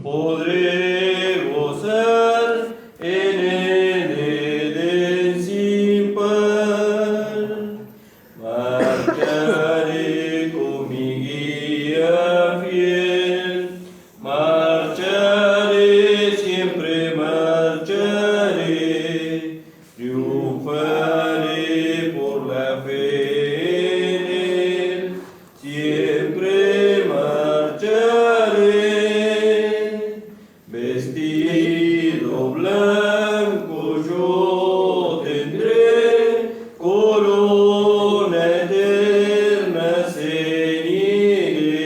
Podré gozar en el Edén sin par. Marcharé con mi guía fiel. Marcharé, siempre marcharé. Triunfaré por la fe en él. Siempre marcharé. Vestido blanco yo tendré, corona eterna ceñiré.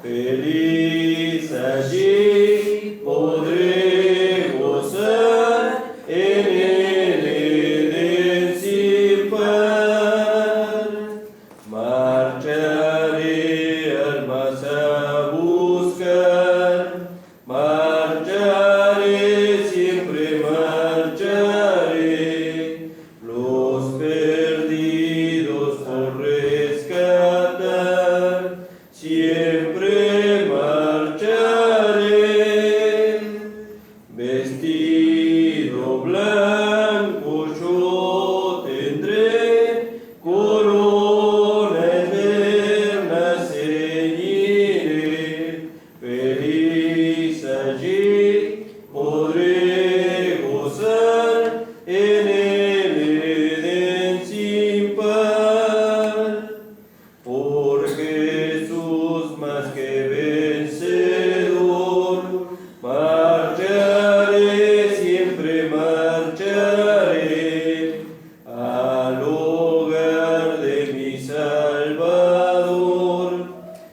Feliz allí podré gozar en el Edén sin par. Marcharé almas a buscar. Marcharé, siempre marcharé, los perdidos por rescatar, siempre marcharé. Vestido blanco yo tendré, corona eterna ceñiré. Feliz allí podré gozar en el Edén sin par. Por Jesús más que vencedor, marcharé, siempre marcharé al hogar de mi Salvador.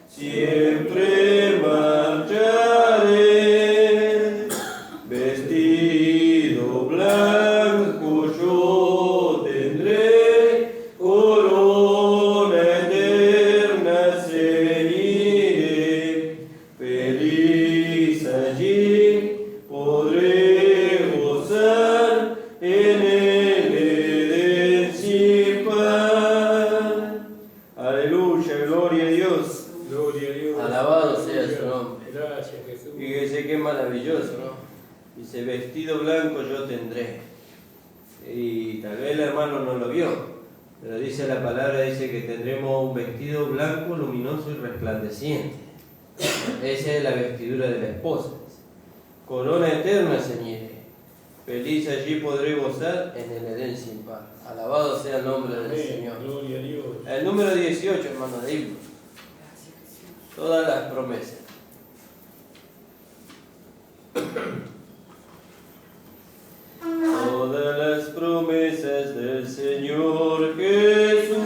Siempre marcharé, vestido blanco yo tendré, corona eterna ceñiré. Feliz allí podré gozar en el Edén sin par. Aleluya, gloria a Dios. Gloria a Dios. Alabado sea su nombre. Gracias, Jesús. Fíjese qué maravilloso, ¿no? Dice, vestido blanco yo tendré. Y tal vez el hermano no lo vio, pero dice la palabra, dice que tendremos un vestido blanco, luminoso y resplandeciente. Esa es la vestidura de la esposa. Corona eterna ceñiré. Feliz allí podré gozar en el Edén sin par. Alabado sea el nombre del Amén. Señor. Gloria a Dios. El número 18, hermano, de himnos. Todas las promesas. Todas las promesas del Señor Jesús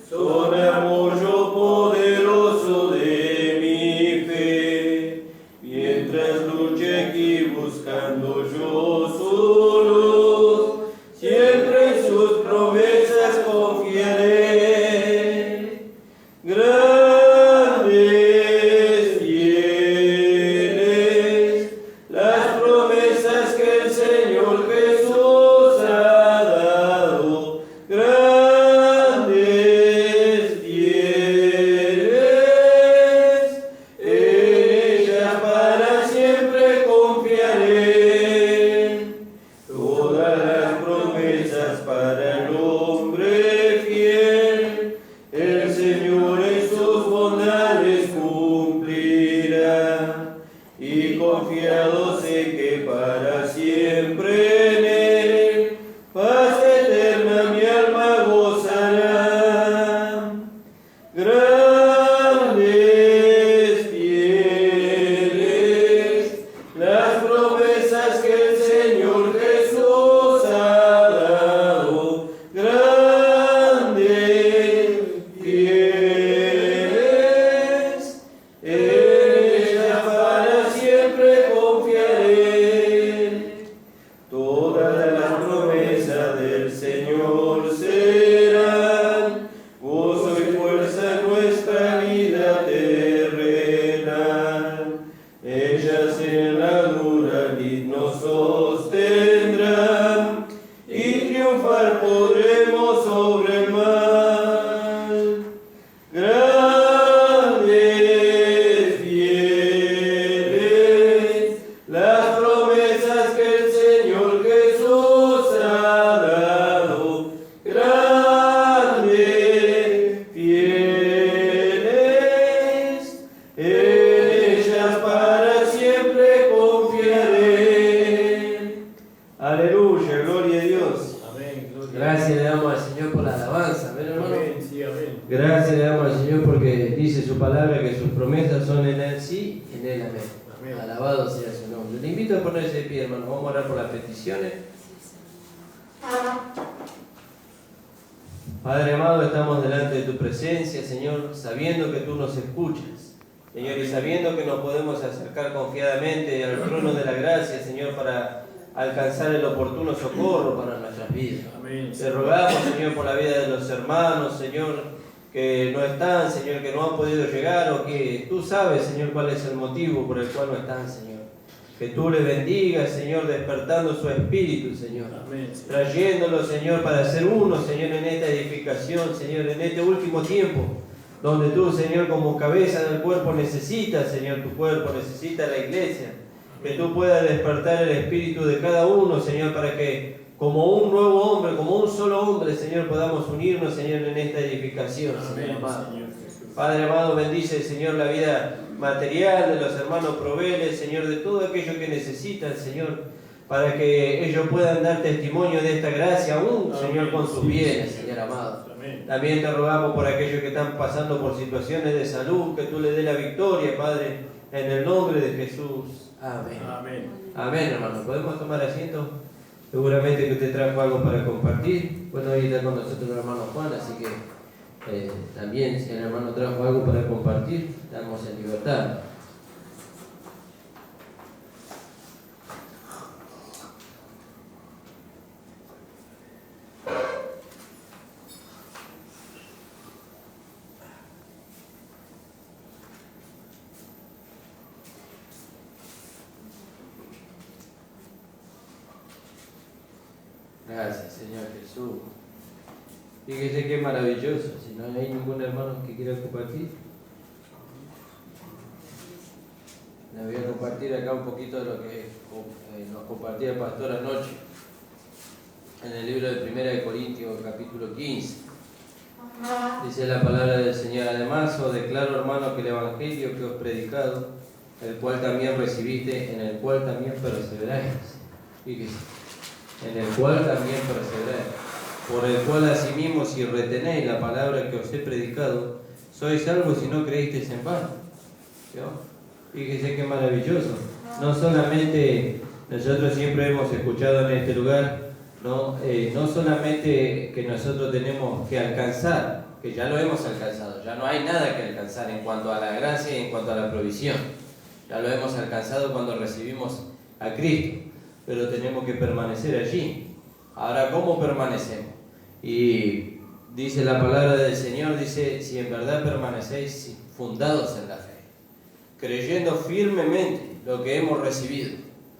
son apoyo poderoso de mi fe. Mientras luche aquí buscando yo su luz, siempre en sus promesas confiaré. Grandes, fieles, las promesas que el Señor Jesús ha dado. Grandes, fieles, en ellas para siempre confiaré. Todas las promesas para el hombre fiel, el Señor en sus bondades cumplirá. Y confiado sé que para siempre en Él, paz eterna mi alma gozará. Grandes, fieles, las promesas que el Señor Jesús ha dado. Grandes, fieles, en ellas para siempre confiaré. Todas las promesas del Señor serán gozo y fuerza en nuestra vida terrenal. Ellas en la dura lid nos sostendrán y triunfar podremos sobre el mal. Grandes, fieles, Amén. Alabado sea su nombre. Le invito a ponerse de pie, hermano. Vamos a orar por las peticiones. Padre amado, estamos delante de tu presencia, Señor, sabiendo que tú nos escuchas, Señor, y sabiendo que nos podemos acercar confiadamente al trono de la gracia, Señor, para alcanzar el oportuno socorro para nuestras vidas. Amén. Te rogamos, Señor, por la vida de los hermanos, Señor, que no están, Señor, que no han podido llegar, o que tú sabes, Señor, cuál es el motivo por el cual no están, Señor. Que tú les bendigas, Señor, despertando su espíritu, Señor. Amén. Trayéndolo, Señor, para ser uno, Señor, en esta edificación, Señor, en este último tiempo, donde tú, Señor, como cabeza del cuerpo necesitas, Señor, tu cuerpo necesita la iglesia. Que tú puedas despertar el espíritu de cada uno, Señor, para que como un nuevo hombre, como un solo hombre, Señor, podamos unirnos, Señor, en esta edificación, Señor amado. Padre amado, bendice, Señor, la vida material de los hermanos Proveles, Señor, de todo aquello que necesitan, Señor, para que ellos puedan dar testimonio de esta gracia aún, Señor, con sus bienes, Señor amado. También te rogamos por aquellos que están pasando por situaciones de salud, que tú les dé la victoria, Padre, en el nombre de Jesús. Amén. Amén. Amén, hermano. ¿Podemos tomar asiento? Seguramente que usted trajo algo para compartir. Bueno, hoy está con nosotros el hermano Juan, así que también si el hermano trajo algo para compartir, estamos en libertad. Gracias, Señor Jesús. Fíjese qué maravilloso. Si no hay ningún hermano que quiera compartir, les voy a compartir acá un poquito de lo que nos compartía el pastor anoche en el libro de 1 Corintios, capítulo 15. Dice la palabra del Señor: además os declaro, hermano, que el evangelio que os he predicado, el cual también recibiste, en el cual también perseveráis. Fíjese, en el cual también perseveráis, por el cual asimismo, si retenéis la palabra que os he predicado, sois salvos si no creísteis en vano. Fíjese qué maravilloso. No solamente nosotros siempre hemos escuchado en este lugar, no solamente que nosotros tenemos que alcanzar, que ya lo hemos alcanzado, ya no hay nada que alcanzar en cuanto a la gracia y en cuanto a la provisión. Ya lo hemos alcanzado cuando recibimos a Cristo, pero tenemos que permanecer allí. Ahora, ¿cómo permanecemos? Y dice la palabra del Señor, dice: si en verdad permanecéis fundados en la fe, creyendo firmemente lo que hemos recibido.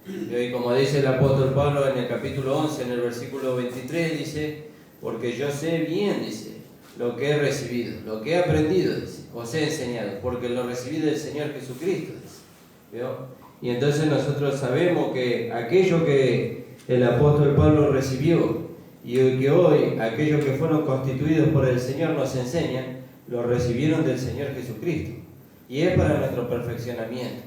Y como dice el apóstol Pablo en el capítulo 11, en el versículo 23, dice: porque yo sé bien, dice, lo que he recibido, lo que he aprendido, dice, os he enseñado, porque lo recibí del Señor Jesucristo, dice. ¿Vio? Y entonces nosotros sabemos que aquello que el apóstol Pablo recibió y que hoy aquellos que fueron constituidos por el Señor nos enseñan, lo recibieron del Señor Jesucristo. Y es para nuestro perfeccionamiento.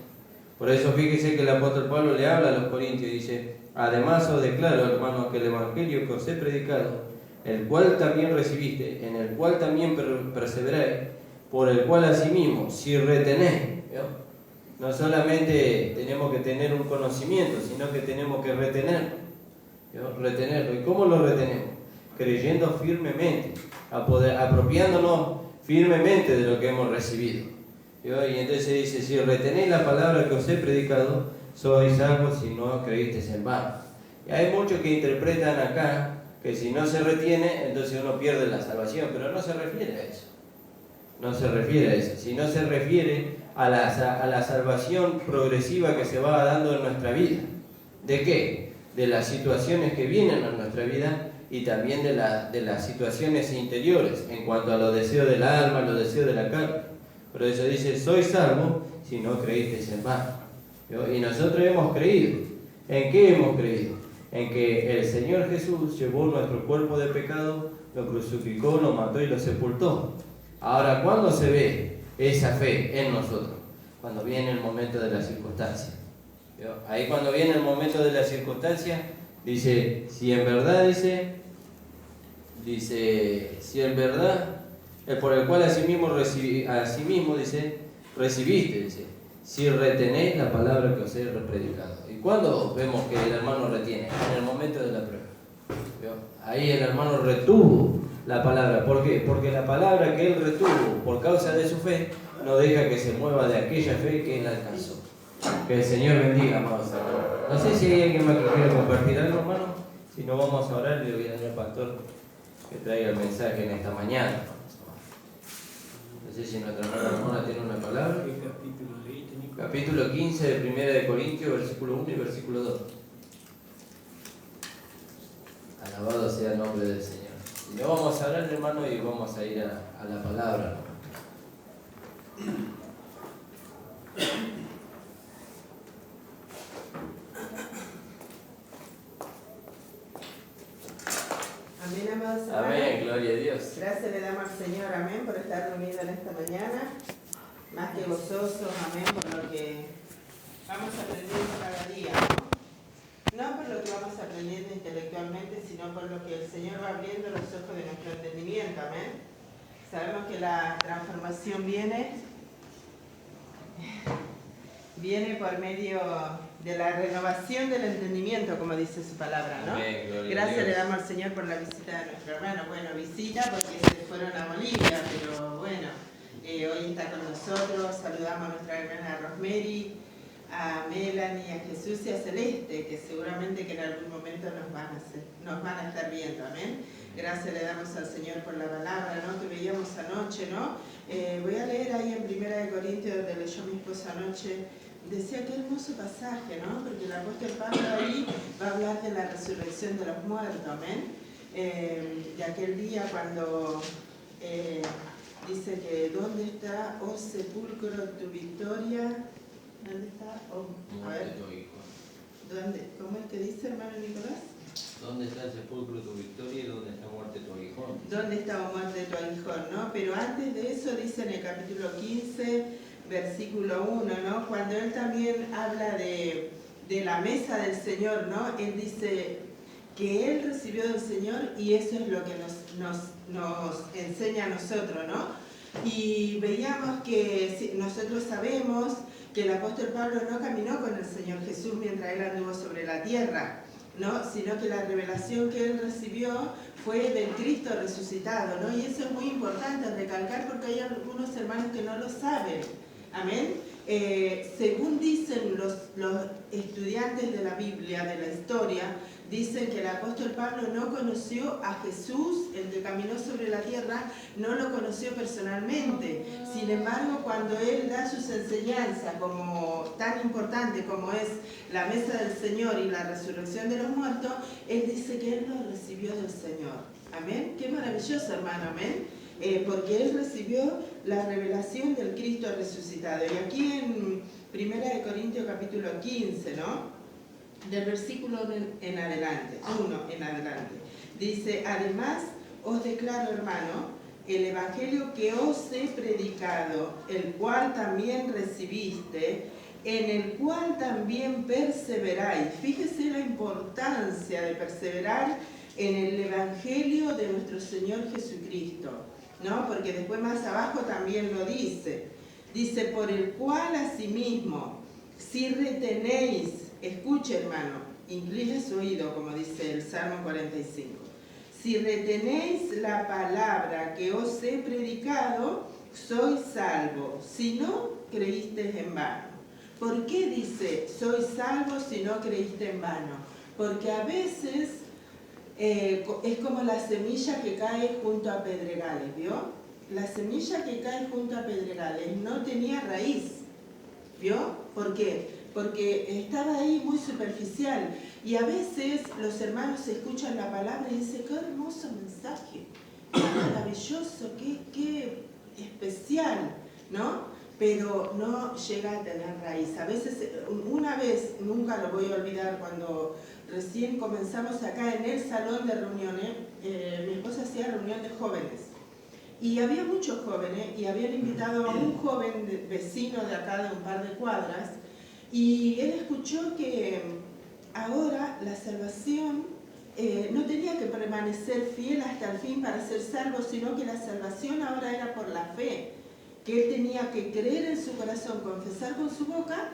Por eso fíjese que el apóstol Pablo le habla a los corintios y dice: además os declaro, hermanos, que el evangelio que os he predicado, el cual también recibiste, en el cual también perseveráis, por el cual asimismo, si retenéis, ¿vio? No solamente tenemos que tener un conocimiento, sino que tenemos que retenerlo. ¿Vio? Retenerlo. ¿Y cómo lo retenemos? Creyendo firmemente, apropiándonos firmemente de lo que hemos recibido. ¿Vio? Y entonces dice: si retenéis la palabra que os he predicado, sois salvos si no creísteis en vano. Y hay muchos que interpretan acá que si no se retiene, entonces uno pierde la salvación, pero no se refiere a eso. No se refiere a eso, sino se refiere a la salvación progresiva que se va dando en nuestra vida. ¿De qué? De las situaciones que vienen a nuestra vida y también de las situaciones interiores, en cuanto a los deseos del alma, los deseos de la carne. Por eso dice: sois salvos si no creísteis en vano. Y nosotros hemos creído. ¿En qué hemos creído? En que el Señor Jesús llevó nuestro cuerpo de pecado, lo crucificó, lo mató y lo sepultó. Ahora, ¿cuándo se ve esa fe en nosotros? Cuando viene el momento de la circunstancia. Ahí cuando viene el momento de la circunstancia, dice: si en verdad, dice, si en verdad, por el cual asimismo, dice, recibiste, dice, si retenéis la palabra que os he predicado. ¿Y cuándo vemos que el hermano retiene? En el momento de la prueba. ¿Vio? Ahí el hermano retuvo la palabra. ¿Por qué? Porque la palabra que él retuvo por causa de su fe no deja que se mueva de aquella fe que él alcanzó. Que el Señor bendiga, amados hermanos. No sé si hay alguien más que quiera compartir algo, hermano. Si no, vamos a orar y le voy a dar al pastor que traiga el mensaje en esta mañana. No sé si nuestra hermana Ramona tiene una palabra. Capítulo 15 de 1 de Corintios, versículo 1 y versículo 2. Alabado sea el nombre del Señor. Y no vamos a hablar, hermano, y vamos a ir a la palabra. Amén, amados hermanos. Amén, gloria a Dios. Gracias le damos al Señor, amén, por estar reunidos en esta mañana. Más que gozosos, amén, por lo que vamos aprendiendo cada día, ¿no? No por lo que vamos aprendiendo intelectualmente, sino por lo que el Señor va abriendo los ojos de nuestro entendimiento, amén. Sabemos que la transformación viene por medio de la renovación del entendimiento, como dice su palabra, ¿no? Amén, Gracias le damos al Señor por la visita de nuestro hermano. Bueno, visita porque se fueron a Bolivia, pero bueno, hoy está con nosotros. Saludamos a nuestra hermana Rosemary, a Melanie, a Jesús y a Celeste, que seguramente que en algún momento nos van a estar viendo, amén. Gracias le damos al Señor por la palabra, ¿no?, que veíamos anoche, ¿no? Voy a leer ahí en 1 de Corintios, donde leyó mi esposa anoche. Decía qué hermoso pasaje, ¿no? Porque el apóstol Pablo ahí va a hablar de la resurrección de los muertos, amén. De aquel día cuando dice que ¿dónde está, oh sepulcro, tu victoria? ¿Dónde está? A ver, ¿cómo es que dice, hermano Nicolás? ¿Dónde está el sepulcro de tu victoria y dónde está muerte tu aguijón? ¿Dónde está muerte tu aguijón, no? Pero antes de eso dice en el capítulo 15, versículo 1, ¿no? Cuando él también habla de la mesa del Señor, ¿no? Él dice que él recibió del Señor y eso es lo que nos enseña a nosotros, ¿no? Y veíamos que nosotros sabemos que el apóstol Pablo no caminó con el Señor Jesús mientras él anduvo sobre la tierra, ¿no? Sino que la revelación que él recibió fue del Cristo resucitado, ¿no? Y eso es muy importante recalcar porque hay algunos hermanos que no lo saben. Amén. Según dicen los estudiantes de la Biblia, de la historia, dicen que el apóstol Pablo no conoció a Jesús, el que caminó sobre la tierra, no lo conoció personalmente. Sin embargo, cuando él da sus enseñanzas como tan importante como es la mesa del Señor y la resurrección de los muertos, él dice que él lo recibió del Señor. Amén. Qué maravilloso, hermano. Amén. Porque él recibió la revelación del Cristo resucitado. Y aquí en 1 Corintios capítulo 15, ¿no?, del versículo 1 en adelante, dice: además os declaro, hermano, el evangelio que os he predicado, el cual también recibiste, en el cual también perseveráis. Fíjese la importancia de perseverar en el evangelio de nuestro Señor Jesucristo, ¿no? Porque después más abajo también lo dice. Dice: por el cual asimismo, si retenéis, escuche, hermano, incline su oído, como dice el Salmo 45. Si retenéis la palabra que os he predicado, sois salvos, si no creísteis en vano. ¿Por qué dice sois salvos si no creíste en vano? Porque a veces es como la semilla que cae junto a pedregales, ¿vio? La semilla que cae junto a pedregales no tenía raíz, ¿vio? ¿Por qué? Porque estaba ahí muy superficial. Y a veces los hermanos escuchan la palabra y dicen: qué hermoso mensaje, qué maravilloso, qué especial, ¿no? Pero no llega a tener raíz. A veces, una vez, nunca lo voy a olvidar, cuando recién comenzamos acá en el salón de reuniones, mi esposa hacía reunión de jóvenes. Y había muchos jóvenes y habían invitado a un joven vecino de acá de un par de cuadras. Y él escuchó que ahora la salvación no tenía que permanecer fiel hasta el fin para ser salvo, sino que la salvación ahora era por la fe. que él tenía que creer en su corazón, confesar con su boca,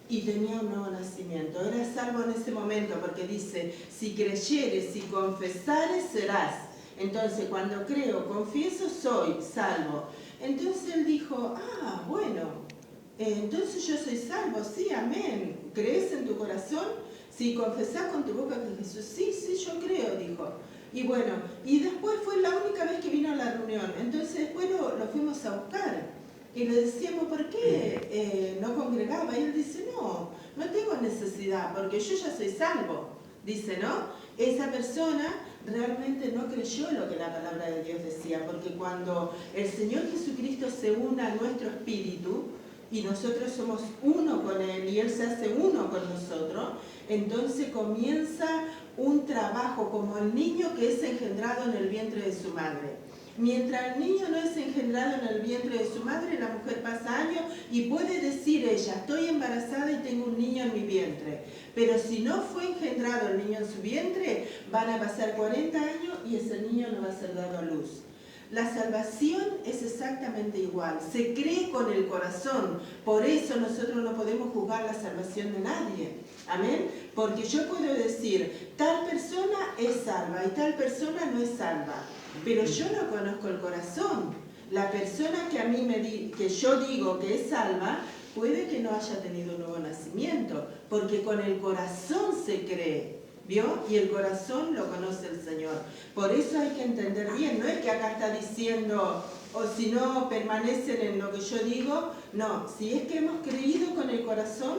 y tenía un nuevo nacimiento. Era salvo en ese momento, porque dice, si creyeres y confesares, serás. Entonces, cuando creo, confieso, soy salvo. Entonces él dijo, bueno, entonces yo soy salvo, sí, amén. ¿Crees en tu corazón? Si confesás con tu boca que Jesús, sí, yo creo, dijo. Y bueno, y después fue la única vez que vino a la reunión. Entonces después lo fuimos a buscar. Y le decíamos, ¿por qué no congregaba? Y él dice, no tengo necesidad, porque yo ya soy salvo. Dice, ¿no? Esa persona realmente no creyó lo que la palabra de Dios decía, porque cuando el Señor Jesucristo se une a nuestro espíritu, y nosotros somos uno con Él, y Él se hace uno con nosotros, entonces comienza un trabajo como el niño que es engendrado en el vientre de su madre. Mientras el niño no es engendrado en el vientre de su madre, la mujer pasa años y puede decir ella, estoy embarazada y tengo un niño en mi vientre. Pero si no fue engendrado el niño en su vientre, van a pasar 40 años y ese niño no va a ser dado a luz. La salvación es exactamente igual, se cree con el corazón, por eso nosotros no podemos juzgar la salvación de nadie, amén, porque yo puedo decir, tal persona es salva y tal persona no es salva, pero yo no conozco el corazón. La persona que a mí que yo digo que es salva, puede que no haya tenido un nuevo nacimiento, porque con el corazón se cree. ¿Vio? Y el corazón lo conoce el Señor. Por eso hay que entender bien, no es que acá está diciendo, o si no permanecen en lo que yo digo, no, si es que hemos creído con el corazón,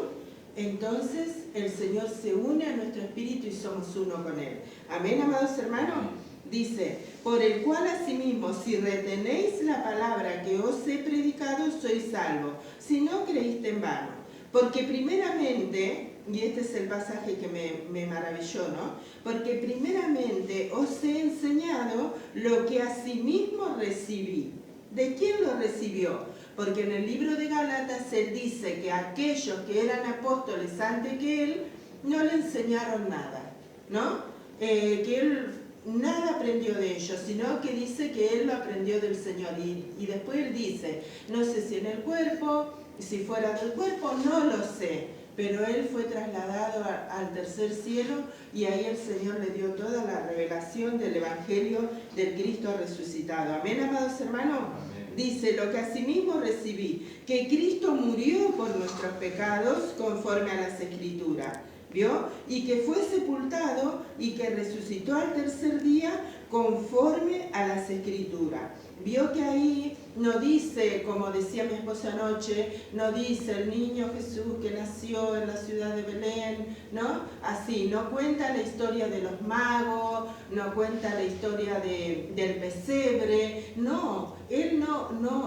entonces el Señor se une a nuestro espíritu y somos uno con Él. Amén, amados hermanos. Dice, por el cual asimismo, si retenéis la palabra que os he predicado, sois salvos, si no creíste en vano. Porque primeramente, y este es el pasaje que me maravilló, ¿no? Porque primeramente os he enseñado lo que asimismo recibí. ¿De quién lo recibió? Porque en el libro de Gálatas él dice que aquellos que eran apóstoles antes que él no le enseñaron nada, ¿no? Que él nada aprendió de ellos, sino que dice que él lo aprendió del Señor. Y después él dice, no sé si en el cuerpo, si fuera del cuerpo, no lo sé. Pero él fue trasladado al tercer cielo y ahí el Señor le dio toda la revelación del Evangelio del Cristo resucitado. Amén, amados hermanos. Amén. Dice, lo que asimismo recibí, que Cristo murió por nuestros pecados conforme a las Escrituras, ¿vio? Y que fue sepultado y que resucitó al tercer día conforme a las Escrituras. Vio que ahí no dice, como decía mi esposa anoche, no dice el niño Jesús que nació en la ciudad de Belén, ¿no? Así, no cuenta la historia de los magos, no cuenta la historia del pesebre, no, él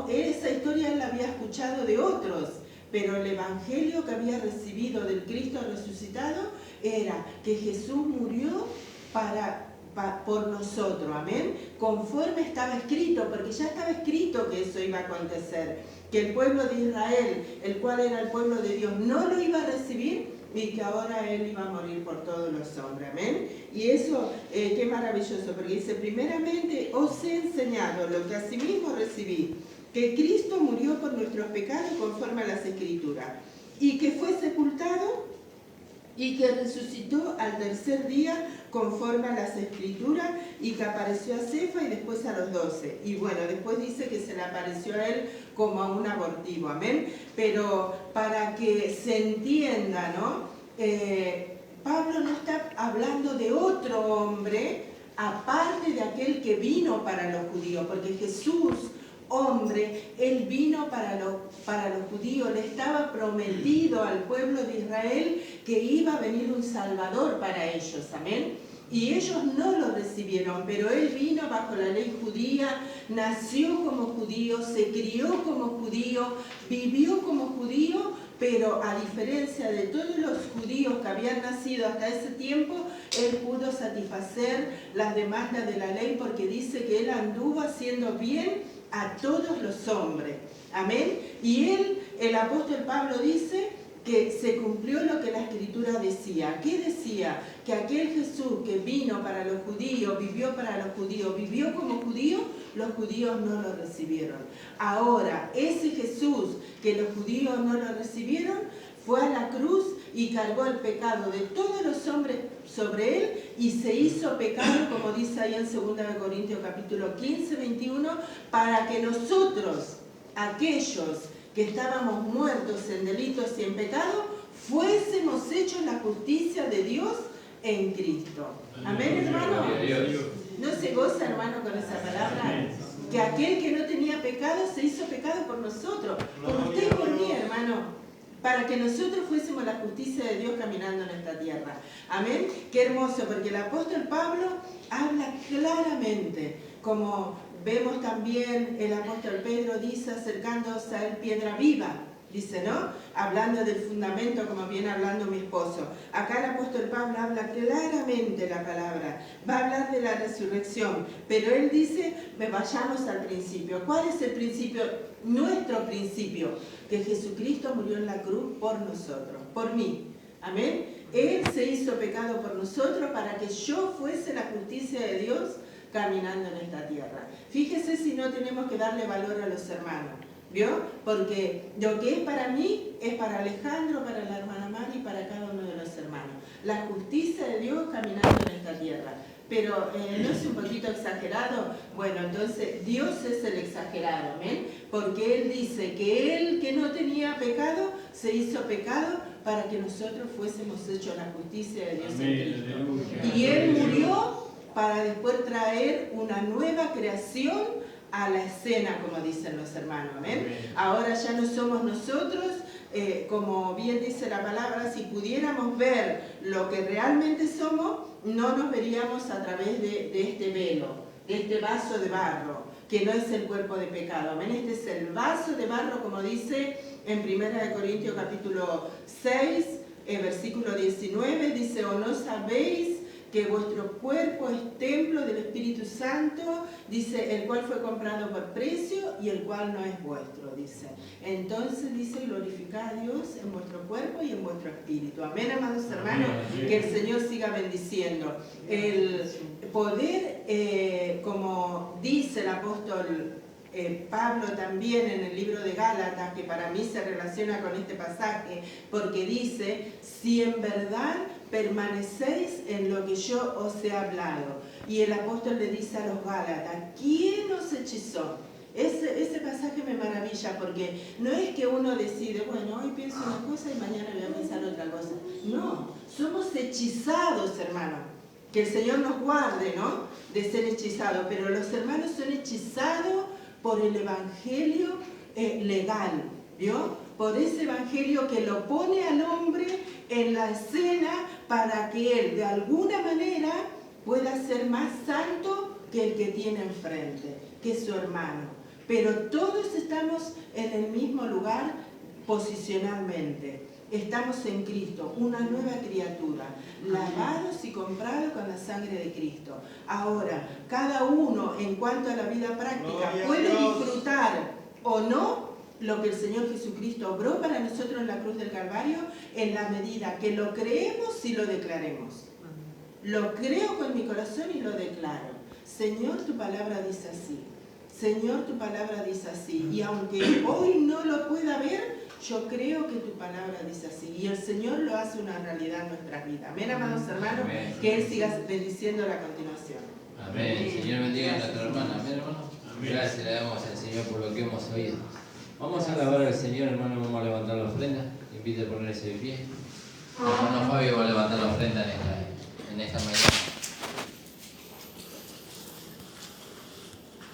esa historia él la había escuchado de otros, pero el evangelio que había recibido del Cristo resucitado era que Jesús murió por nosotros, amén, conforme estaba escrito, porque ya estaba escrito que eso iba a acontecer, que el pueblo de Israel, el cual era el pueblo de Dios, no lo iba a recibir y que ahora él iba a morir por todos los hombres, amén. Y eso, qué maravilloso, porque dice, primeramente os he enseñado lo que asimismo recibí, que Cristo murió por nuestros pecados conforme a las Escrituras, y que fue sepultado y que resucitó al tercer día conforme a las Escrituras, y que apareció a Cefa y después a los 12. Y bueno, después dice que se le apareció a él como a un abortivo, amén. Pero para que se entienda, ¿no? Pablo no está hablando de otro hombre aparte de aquel que vino para los judíos, porque Jesús, hombre, él vino para los judíos, le estaba prometido al pueblo de Israel que iba a venir un Salvador para ellos, amén. Y ellos no lo recibieron, pero él vino bajo la ley judía, nació como judío, se crió como judío, vivió como judío, pero a diferencia de todos los judíos que habían nacido hasta ese tiempo, él pudo satisfacer las demandas de la ley, porque dice que él anduvo haciendo bien a todos los hombres. Amén. Y él, el apóstol Pablo dice que se cumplió lo que la Escritura decía. ¿Qué decía? Que aquel Jesús que vino para los judíos, vivió para los judíos, vivió como judío, los judíos no lo recibieron. Ahora, ese Jesús que los judíos no lo recibieron, fue a la cruz y cargó el pecado de todos los hombres sobre él y se hizo pecado, como dice ahí en 2 Corintios capítulo 15, 21, para que nosotros, aquellos que estábamos muertos en delitos y en pecado, fuésemos hechos la justicia de Dios en Cristo. Amén, hermano. ¿No se goza, hermano, con esa palabra? Que aquel que no tenía pecado se hizo pecado por nosotros, por usted y por mí, hermano, para que nosotros fuésemos la justicia de Dios caminando en esta tierra. Amén. Qué hermoso, porque el apóstol Pablo habla claramente, como vemos también el apóstol Pedro dice, acercándose a él, piedra viva, dice, ¿no? Hablando del fundamento, como viene hablando mi esposo. Acá el apóstol Pablo habla claramente la palabra, va a hablar de la resurrección, pero él dice, vayamos al principio. ¿Cuál es el principio? Nuestro principio, que Jesucristo murió en la cruz por nosotros, por mí. Amén. Él se hizo pecado por nosotros para que yo fuese la justicia de Dios caminando en esta tierra. Fíjese si no tenemos que darle valor a los hermanos, ¿vio? Porque lo que es para mí es para Alejandro, para la hermana Mari y para cada uno de los hermanos. La justicia de Dios caminando en esta tierra. Pero, ¿no es un poquito exagerado? Bueno, entonces Dios es el exagerado, ¿amén? Porque Él dice que Él que no tenía pecado, se hizo pecado para que nosotros fuésemos hechos la justicia de Dios en Cristo. Y Él murió para después traer una nueva creación a la escena, como dicen los hermanos, ¿amén? Ahora ya no somos nosotros, como bien dice la palabra, si pudiéramos ver lo que realmente somos, no nos veríamos a través de este velo, de este vaso de barro, que no es el cuerpo de pecado, ¿amén? Este es el vaso de barro, como dice en 1 Corintios capítulo 6, versículo 19, dice, ¿o no sabéis que vuestro cuerpo es templo del Espíritu Santo, dice, el cual fue comprado por precio y el cual no es vuestro, dice. Entonces dice, glorificad a Dios en vuestro cuerpo y en vuestro espíritu. Amén, amados hermanos, que el Señor siga bendiciendo. El poder, como dice el apóstol Pablo también en el libro de Gálatas, que para mí se relaciona con este pasaje, porque dice, si en verdad permanecéis en lo que yo os he hablado. Y el apóstol le dice a los Gálatas, ¿quién os hechizó? Ese pasaje me maravilla, porque no es que uno decide, bueno, hoy pienso una cosa y mañana voy a pensar otra cosa. No, somos hechizados, hermano. Que el Señor nos guarde, ¿no?, de ser hechizados, pero los hermanos son hechizados por el evangelio legal, ¿vio? Por ese evangelio que lo pone al hombre en la escena para que él de alguna manera pueda ser más santo que el que tiene enfrente, que es su hermano. Pero todos estamos en el mismo lugar posicionalmente. Estamos en Cristo, una nueva criatura, lavados y comprados con la sangre de Cristo. Ahora, cada uno en cuanto a la vida práctica puede disfrutar o no lo que el Señor Jesucristo obró para nosotros en la cruz del Calvario, en la medida que lo creemos y lo declaremos. Lo creo con mi corazón y lo declaro. Señor, tu palabra dice así. Señor, tu palabra dice así. Y aunque hoy no lo pueda ver, yo creo que tu palabra dice así. Y el Señor lo hace una realidad en nuestras vidas. Amén, amados hermanos. Amén. Que Él siga bendiciendo a continuación. Amén. El Señor bendiga a nuestra hermana. Amén, hermano. Amén. Gracias le damos al Señor por lo que hemos oído. Vamos a alabar al Señor, hermano. Vamos a levantar la ofrenda. Invite a ponerse de pie. El hermano Fabio va a levantar la ofrenda en esta mañana.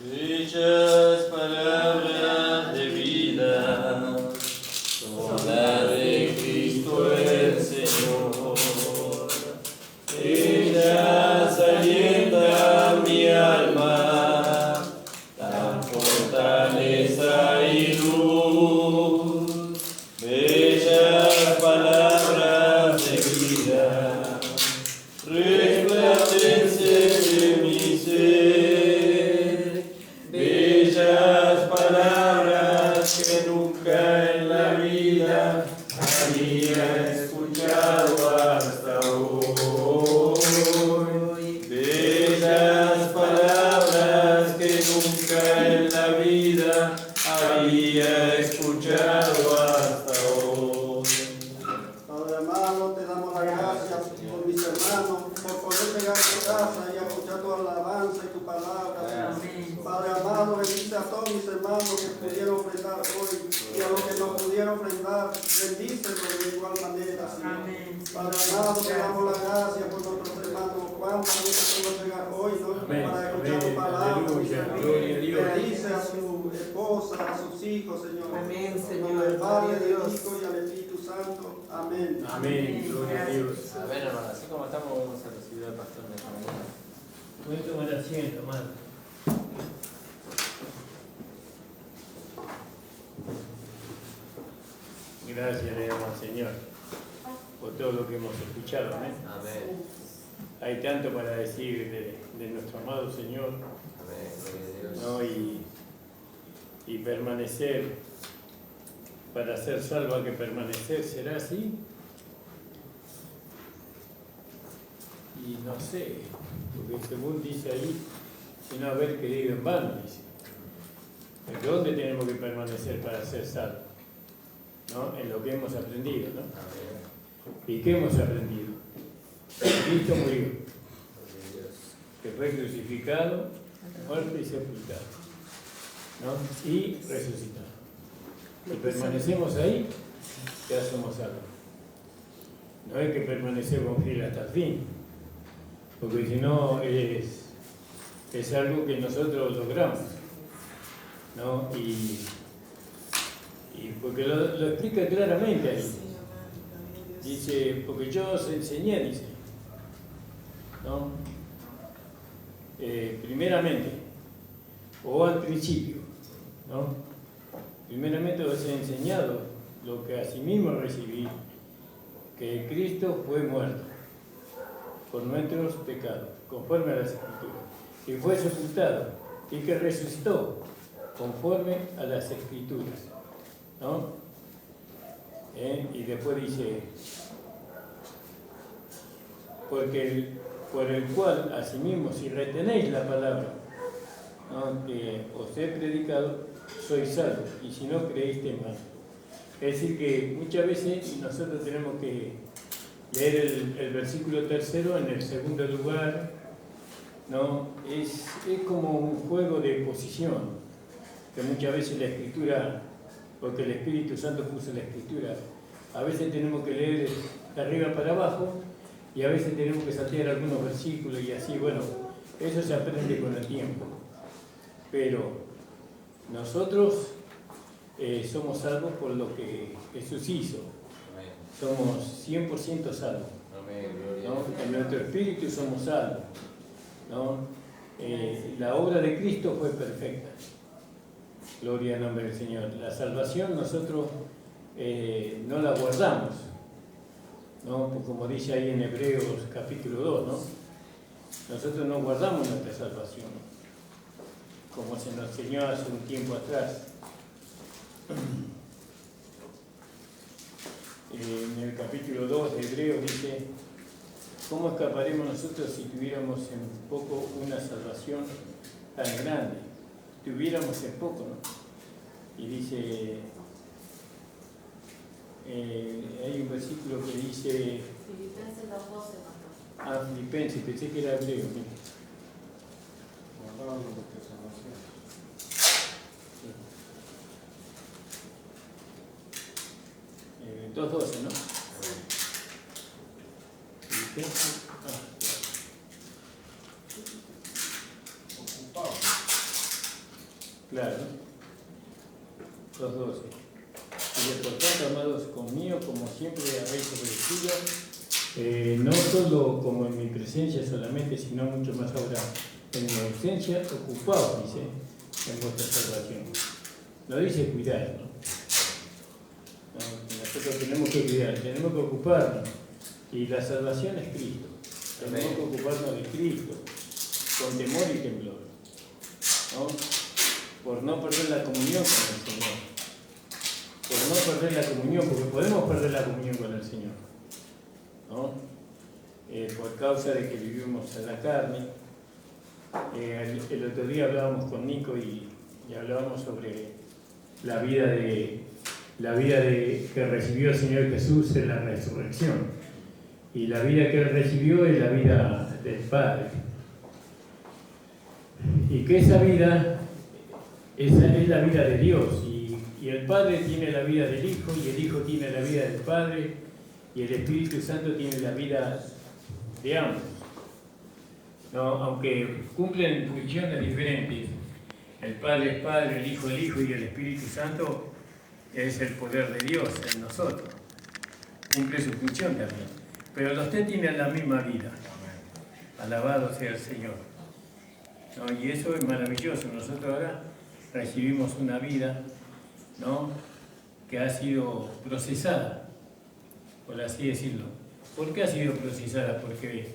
Dichas palabras de vida son las de Cristo el Señor. Ellas alientan mi alma, dan fortaleza y luz. Bellas palabras de vida resplandecen en mi ser. amado, te damos las gracias por mis hermanos, por poder llegar a tu casa y escuchar tu alabanza y tu palabra. Amén. Padre amado, bendice a todos mis hermanos que pudieron ofrendar hoy y a los que no pudieron ofrendar, bendícelos de igual manera, Señor. Amén. Padre amado, te damos las gracias por nuestros hermanos Juan, también que pudo llegar hoy, ¿no? Para escuchar tu palabra. Bendice a su esposa, a sus hijos, Señor. Amén, En Señor. nombre del Padre, del Dios. Hijo y al Espíritu Santo. Amén. Amén. Gloria a Dios. A ver, hermano, así como estamos, vamos a recibir al pastor de esta mañana. Pueden tomar asiento, hermano. Gracias le damos al Señor por todo lo que hemos escuchado. Amén. Amén. Hay tanto para decir de nuestro amado Señor, Amén. Gloria a Dios. ¿no? Y permanecer, para ser salvo hay que permanecer, ¿será así? Y no sé, porque según dice ahí, sino haber querido en vano, dice. ¿Dónde tenemos que permanecer para ser salvos? ¿No? En lo que hemos aprendido, ¿no? Amén. ¿Y qué hemos aprendido? Cristo murió, Gloria a Dios. que fue crucificado, muerto y sepultado, ¿no? Y resucitado. Si permanecemos ahí, ya somos salvos. No hay que permanecer con fiel hasta el fin, porque si no es algo que nosotros logramos, ¿no? Y porque lo explica claramente ahí. Dice, porque yo os enseñé, dice, ¿no? Primeramente, o al principio, ¿no? Primeramente os he enseñado lo que asimismo recibí, que Cristo fue muerto por nuestros pecados, conforme a las Escrituras, y fue sepultado, y que resucitó, conforme a las Escrituras, ¿no? Y después dice, porque por el cual, asimismo, si retenéis la palabra, ¿no?, que os he predicado, sois salvos, y si no creíste en vano. Es decir, que muchas veces nosotros tenemos que leer el versículo 3 en el segundo lugar, ¿no? Es como un juego de posición, que muchas veces la Escritura, porque el Espíritu Santo puso la Escritura, a veces tenemos que leer de arriba para abajo, y a veces tenemos que saltear algunos versículos y así, bueno, eso se aprende con el tiempo. Pero nosotros somos salvos por lo que Jesús hizo. Amén. Somos 100% salvos, Amén. Gloria a ¿no? Dios. En nuestro espíritu somos salvos, ¿no? La obra de Cristo fue perfecta. Gloria al nombre del Señor. La salvación nosotros no la guardamos, ¿no? Pues como dice ahí en Hebreos capítulo 2, ¿no? Nosotros no guardamos nuestra salvación, como se nos enseñó hace un tiempo atrás. En el capítulo 2 de Hebreos dice, ¿cómo escaparemos nosotros si tuviéramos en poco una salvación tan grande? Tuviéramos en poco, ¿no? Y dice, hay un versículo que dice, Filipenses 2:12. Filipenses, pensé que era hebreo, mira. 2:12, ¿no? Filipenses, claro, 2:12. Y por tanto, amados, conmigo, como siempre habéis obedecido, no solo como en mi presencia solamente, sino mucho más ahora en mi ausencia, ocupaos, dice, en vuestra salvación. No dice cuidar, ¿no? Nosotros tenemos que cuidar, tenemos que ocuparnos. Y la salvación es Cristo. Tenemos que ocuparnos de Cristo, con temor y temblor, ¿no? Por no perder la comunión con el Señor. Por no perder la comunión, porque podemos perder la comunión con el Señor, ¿no? Por causa de que vivimos en la carne. El otro día hablábamos con Nico y hablábamos sobre la vida que recibió el Señor Jesús en la resurrección. Y la vida que él recibió es la vida del Padre. Y que esa vida es la vida de Dios. Y el Padre tiene la vida del Hijo, y el Hijo tiene la vida del Padre, y el Espíritu Santo tiene la vida de ambos. ¿No? Aunque cumplen funciones diferentes, el Padre es Padre, el Hijo y el Espíritu Santo es el poder de Dios en nosotros. Cumple su función también. Pero los tres tienen la misma vida. Alabado sea el Señor. ¿No? Y eso es maravilloso. Nosotros ahora recibimos una vida, ¿no?, que ha sido procesada, por así decirlo. ¿Por qué ha sido procesada? Porque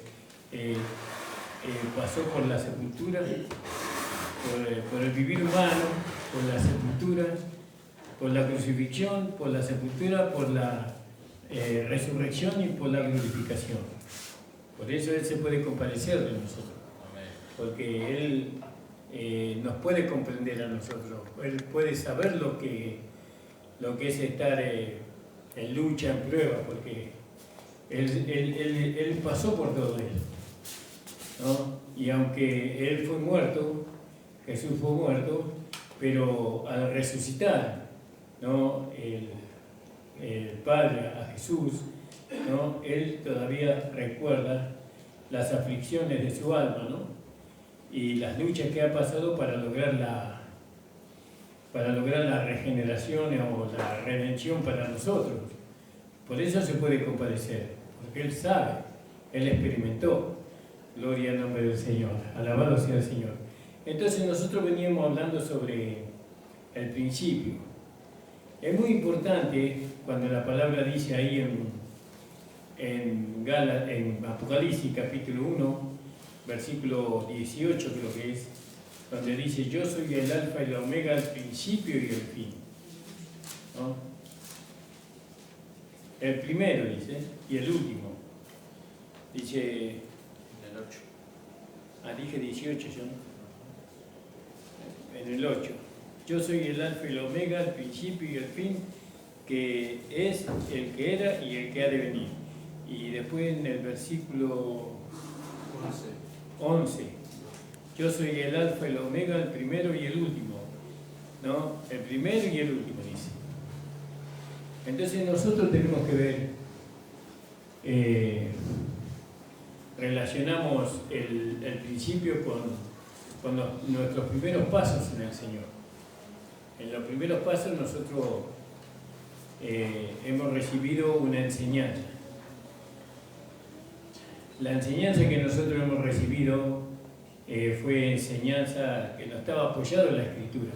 pasó por la sepultura, por el vivir humano, por la sepultura, por la crucifixión, por la sepultura, por la resurrección y por la glorificación. Por eso Él se puede compadecer de nosotros, porque Él nos puede comprender a nosotros, Él puede saber lo que es estar en lucha, en prueba, porque Él pasó por todo eso, ¿no? Y aunque Él fue muerto, Jesús fue muerto, pero al resucitar, ¿no?, el Padre a Jesús, ¿no?, Él todavía recuerda las aflicciones de su alma, ¿no?, y las luchas que ha pasado para lograr la regeneración o la redención para nosotros. Por eso se puede compadecer, porque Él sabe, Él experimentó. Gloria al nombre del Señor, alabado sea el Señor. Entonces nosotros veníamos hablando sobre el principio. Es muy importante cuando la palabra dice ahí en Apocalipsis capítulo 1, versículo 18 creo que es, donde dice: yo soy el alfa y la omega, el principio y el fin, ¿no? El primero dice, y el último. Dice en el 8. Dije 18 yo, ¿no? En el 8. Yo soy el alfa y la omega, el principio y el fin, que es el que era y el que ha de venir. Y después en el versículo 11. Yo soy el alfa y la omega, el primero y el último, ¿no? El primero y el último, dice. Entonces nosotros tenemos que ver, relacionamos el principio con nuestros primeros pasos en el Señor. En los primeros pasos nosotros hemos recibido una enseñanza. La enseñanza que nosotros hemos recibido fue enseñanza que no estaba apoyada en la Escritura,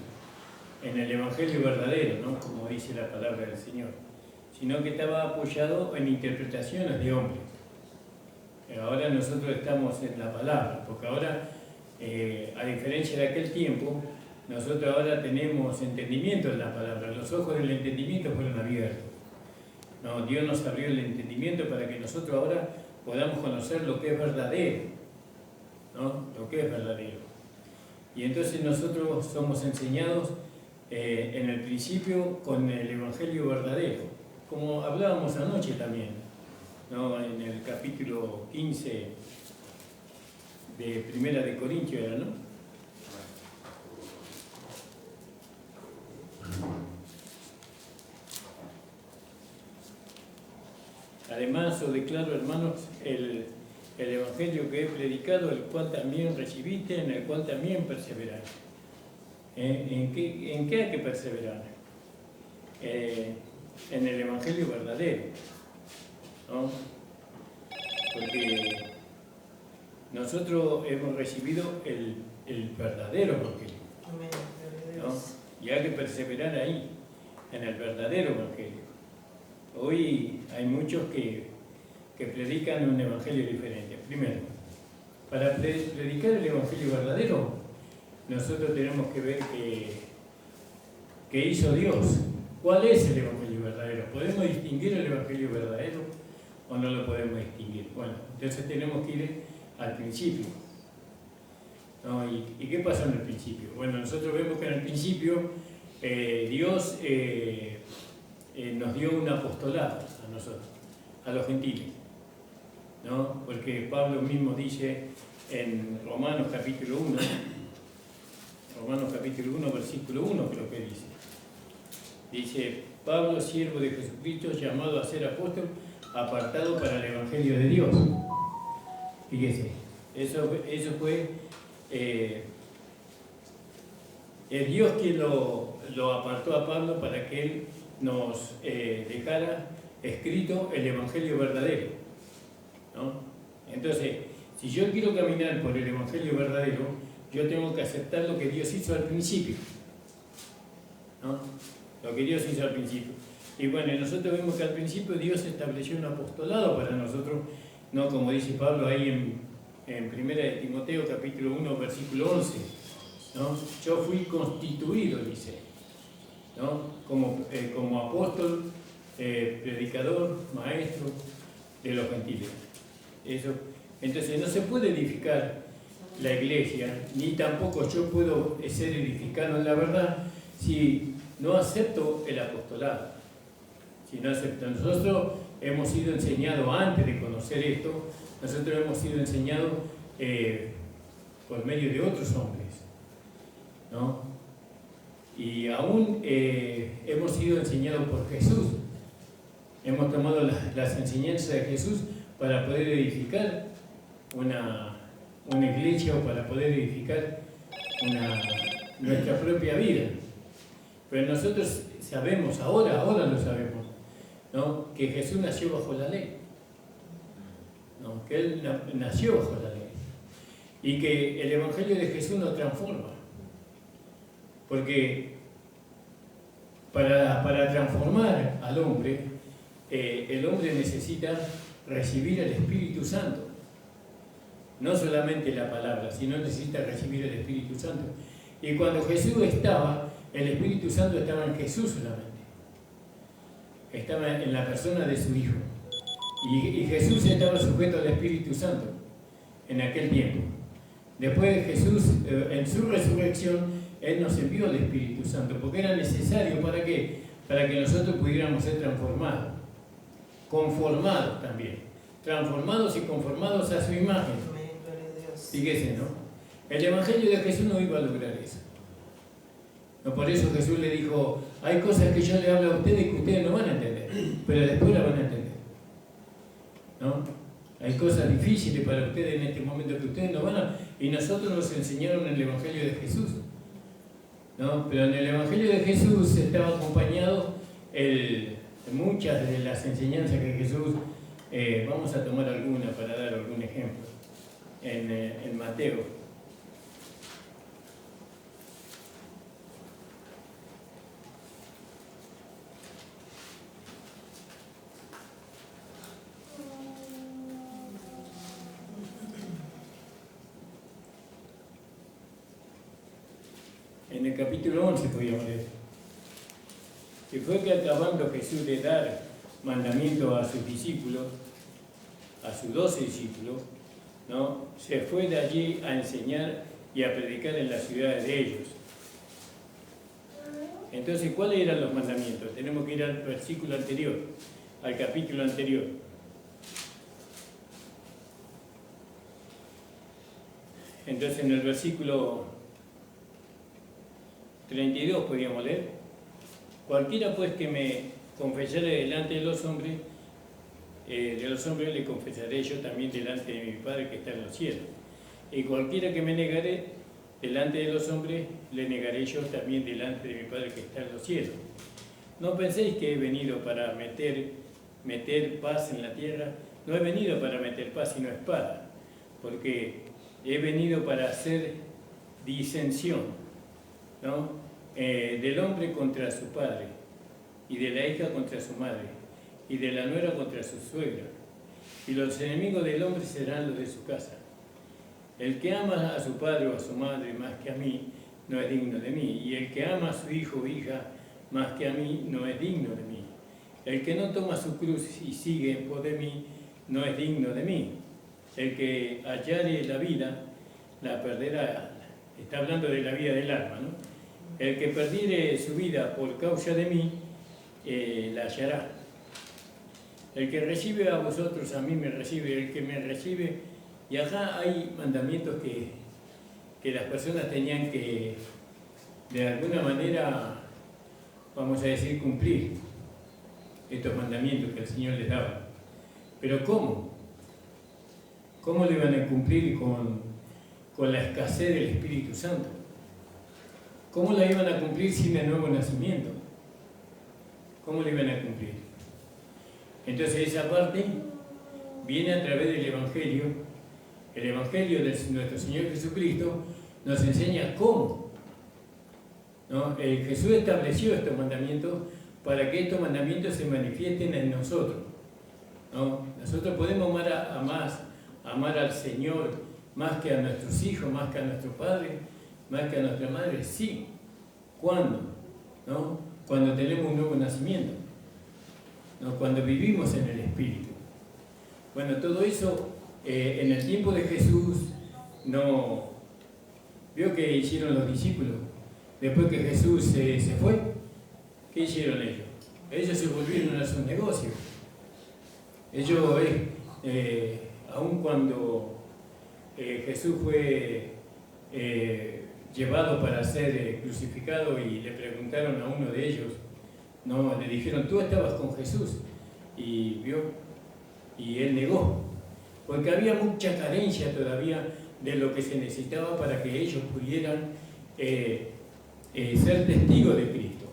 en el Evangelio verdadero, ¿no?, como dice la palabra del Señor, sino que estaba apoyado en interpretaciones de hombres. Ahora nosotros estamos en la palabra, porque ahora, a diferencia de aquel tiempo, nosotros ahora tenemos entendimiento en la palabra. Los ojos del entendimiento fueron abiertos. No, Dios nos abrió el entendimiento para que nosotros ahora podamos conocer lo que es verdadero, ¿no?, lo que es verdadero. Y entonces nosotros somos enseñados en el principio con el Evangelio verdadero, como hablábamos anoche también, ¿no?, en el capítulo 15 de Primera de Corintios era, ¿no? Además os declaro, hermanos, el Evangelio que he predicado, el cual también recibiste, en el cual también perseveráis. ¿En qué hay que perseverar? En el Evangelio verdadero, ¿no? Porque nosotros hemos recibido el verdadero Evangelio, ¿no? Y hay que perseverar ahí, en el verdadero Evangelio. Hoy hay muchos que predican un evangelio diferente. Primero, para predicar el evangelio verdadero, nosotros tenemos que ver qué hizo Dios. ¿Cuál es el evangelio verdadero? ¿Podemos distinguir el evangelio verdadero o no lo podemos distinguir? Bueno, entonces tenemos que ir al principio, ¿no? ¿Y qué pasó en el principio? Bueno, nosotros vemos que en el principio Dios nos dio un apostolado a nosotros, a los gentiles. ¿no? Porque Pablo mismo dice en Romanos capítulo 1, versículo 1 creo que dice. Dice, Pablo, siervo de Jesucristo, llamado a ser apóstol, apartado para el Evangelio de Dios. Fíjese, eso fue es Dios quien lo apartó a Pablo para que él nos dejara escrito el Evangelio verdadero, ¿no? Entonces, si yo quiero caminar por el Evangelio verdadero, yo tengo que aceptar lo que Dios hizo al principio, ¿no? Lo que Dios hizo al principio. Y bueno, nosotros vemos que al principio Dios estableció un apostolado para nosotros, ¿no? Como dice Pablo ahí en 1 de Timoteo capítulo 1, versículo 11, ¿no? Yo fui constituido, dice, ¿no? Como apóstol, predicador, maestro de los gentiles. Eso. Entonces no se puede edificar la iglesia, ni tampoco yo puedo ser edificado en la verdad si no acepto el apostolado. Si no acepto. Nosotros hemos sido enseñados antes de conocer esto, nosotros hemos sido enseñados por medio de otros hombres, ¿no? Y aún hemos sido enseñados por Jesús. Hemos tomado las enseñanzas de Jesús para poder edificar una iglesia o para poder edificar nuestra propia vida. Pero nosotros sabemos, ahora lo sabemos, ¿no? Que Jesús nació bajo la ley, ¿no? Que Él nació bajo la ley y que el Evangelio de Jesús nos transforma. Porque para transformar al hombre, el hombre necesita recibir el Espíritu Santo. No solamente la palabra, sino necesita recibir el Espíritu Santo. Y cuando Jesús estaba, el Espíritu Santo estaba en Jesús solamente. Estaba en la persona de su Hijo. Y Jesús estaba sujeto al Espíritu Santo en aquel tiempo. Después Jesús, en su resurrección, Él nos envió el Espíritu Santo, porque era necesario, ¿para qué? Para que nosotros pudiéramos ser transformados, conformados también, transformados y conformados a su imagen. Fíjese, ¿no? El Evangelio de Jesús no iba a lograr eso. No, por eso Jesús le dijo, hay cosas que yo le hablo a ustedes que ustedes no van a entender, pero después las van a entender, ¿no? Hay cosas difíciles para ustedes en este momento que ustedes no van a... Y nosotros nos enseñaron el Evangelio de Jesús, ¿no? Pero en el Evangelio de Jesús estaba acompañado muchas de las enseñanzas que Jesús, vamos a tomar alguna para dar algún ejemplo, en Mateo. En el capítulo 11 podíamos leer. Que fue que acabando Jesús de dar mandamiento a sus discípulos, a sus 12 discípulos, ¿no? Se fue de allí a enseñar y a predicar en las ciudades de ellos. Entonces, ¿cuáles eran los mandamientos? Tenemos que ir al versículo anterior, al capítulo anterior. Entonces, en el versículo 32 podríamos leer: cualquiera pues que me confesare delante de los hombres le confesaré yo también delante de mi Padre que está en los cielos. Y cualquiera que me negare delante de los hombres, le negaré yo también delante de mi Padre que está en los cielos. No penséis que he venido para meter paz en la tierra. No he venido para meter paz sino espada, porque he venido para hacer disensión, ¿no? Del hombre contra su padre, y de la hija contra su madre, y de la nuera contra su suegra. Y los enemigos del hombre serán los de su casa. El que ama a su padre o a su madre más que a mí, no es digno de mí. Y el que ama a su hijo o hija más que a mí, no es digno de mí. El que no toma su cruz y sigue en pos de mí, no es digno de mí. El que hallare la vida, la perderá. Está hablando de la vida del alma, ¿no? El que perdiere su vida por causa de mí, la hallará. El que recibe a vosotros, a mí me recibe, el que me recibe. Y acá hay mandamientos que las personas tenían que, de alguna manera, vamos a decir, cumplir estos mandamientos que el Señor les daba. Pero ¿cómo? ¿Cómo lo iban a cumplir con la escasez del Espíritu Santo? ¿Cómo la iban a cumplir sin el nuevo nacimiento? ¿Cómo la iban a cumplir? Entonces esa parte viene a través del Evangelio. El Evangelio de nuestro Señor Jesucristo nos enseña cómo, ¿no? Jesús estableció estos mandamientos para que estos mandamientos se manifiesten en nosotros, ¿no? Nosotros podemos amar al Señor más que a nuestros hijos, más que a nuestro padre, más que a nuestra madre. Sí. ¿Cuándo? ¿No? Cuando tenemos un nuevo nacimiento, ¿no? Cuando vivimos en el Espíritu. Bueno, todo eso en el tiempo de Jesús no vio que hicieron los discípulos. Después que Jesús se fue, ¿qué hicieron ellos? Ellos se volvieron a sus negocios. Ellos, aun cuando Jesús fue llevado para ser crucificado y le preguntaron a uno de ellos, no, le dijeron, tú estabas con Jesús, y él negó, porque había mucha carencia todavía de lo que se necesitaba para que ellos pudieran ser testigos de Cristo,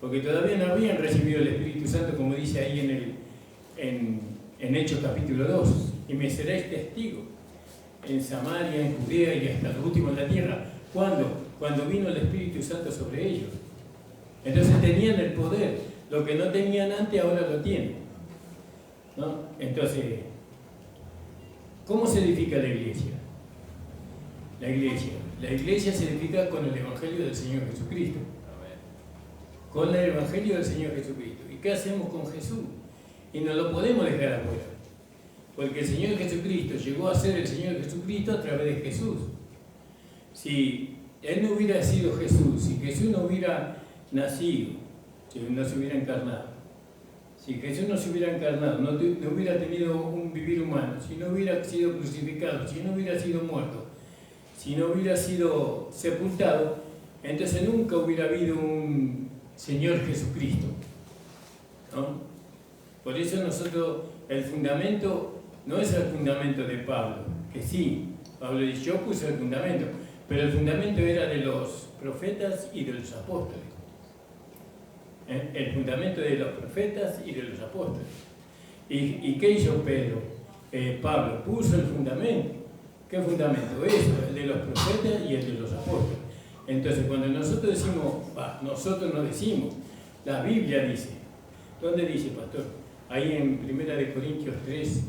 porque todavía no habían recibido el Espíritu Santo, como dice ahí en Hechos capítulo 2, y me seréis testigos en Samaria, en Judea y hasta lo último en la tierra. ¿Cuándo? Cuando vino el Espíritu Santo sobre ellos. Entonces tenían el poder, lo que no tenían antes ahora lo tienen, ¿no? Entonces, ¿cómo se edifica la iglesia? La iglesia se edifica con el Evangelio del Señor Jesucristo. Con el Evangelio del Señor Jesucristo. ¿Y qué hacemos con Jesús? Y no lo podemos dejar afuera. Porque el Señor Jesucristo llegó a ser el Señor Jesucristo a través de Jesús. Si Él no hubiera sido Jesús, si Jesús no hubiera nacido, si no se hubiera encarnado, si Jesús no se hubiera encarnado, no hubiera tenido un vivir humano, si no hubiera sido crucificado, si no hubiera sido muerto, si no hubiera sido sepultado, entonces nunca hubiera habido un Señor Jesucristo, ¿no? Por eso nosotros, el fundamento no es el fundamento de Pablo, que sí, Pablo dice, yo puse el fundamento, pero el fundamento era de los profetas y de los apóstoles. El fundamento de los profetas y de los apóstoles. ¿Y qué hizo Pablo puso el fundamento. ¿Qué fundamento? Eso, el de los profetas y el de los apóstoles. Entonces, cuando nosotros decimos, nosotros no decimos, la Biblia dice. ¿Dónde dice, pastor? Ahí en 1 Corintios 3.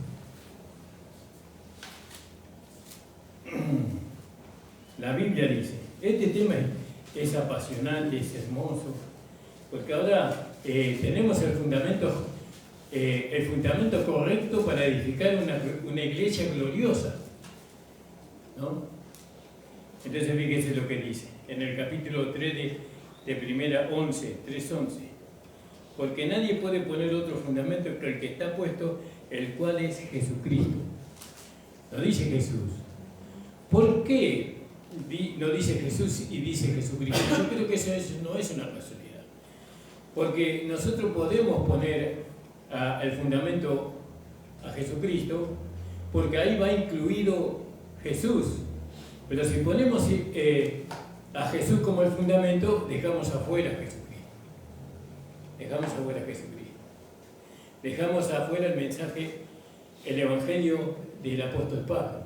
La Biblia dice, este tema es apasionante, es hermoso, porque ahora tenemos el fundamento correcto para edificar una iglesia gloriosa, ¿no? Entonces fíjense lo que dice en el capítulo 3 de 3:11, porque nadie puede poner otro fundamento que el que está puesto, el cual es Jesucristo. No dice Jesús. ¿Por qué no dice Jesús y dice Jesucristo? Yo creo que eso no es una casualidad. Porque nosotros podemos poner el fundamento a Jesucristo, porque ahí va incluido Jesús. Pero si ponemos a Jesús como el fundamento, dejamos afuera a Jesucristo. Dejamos afuera a Jesucristo. Dejamos afuera el mensaje, el evangelio del apóstol Pablo.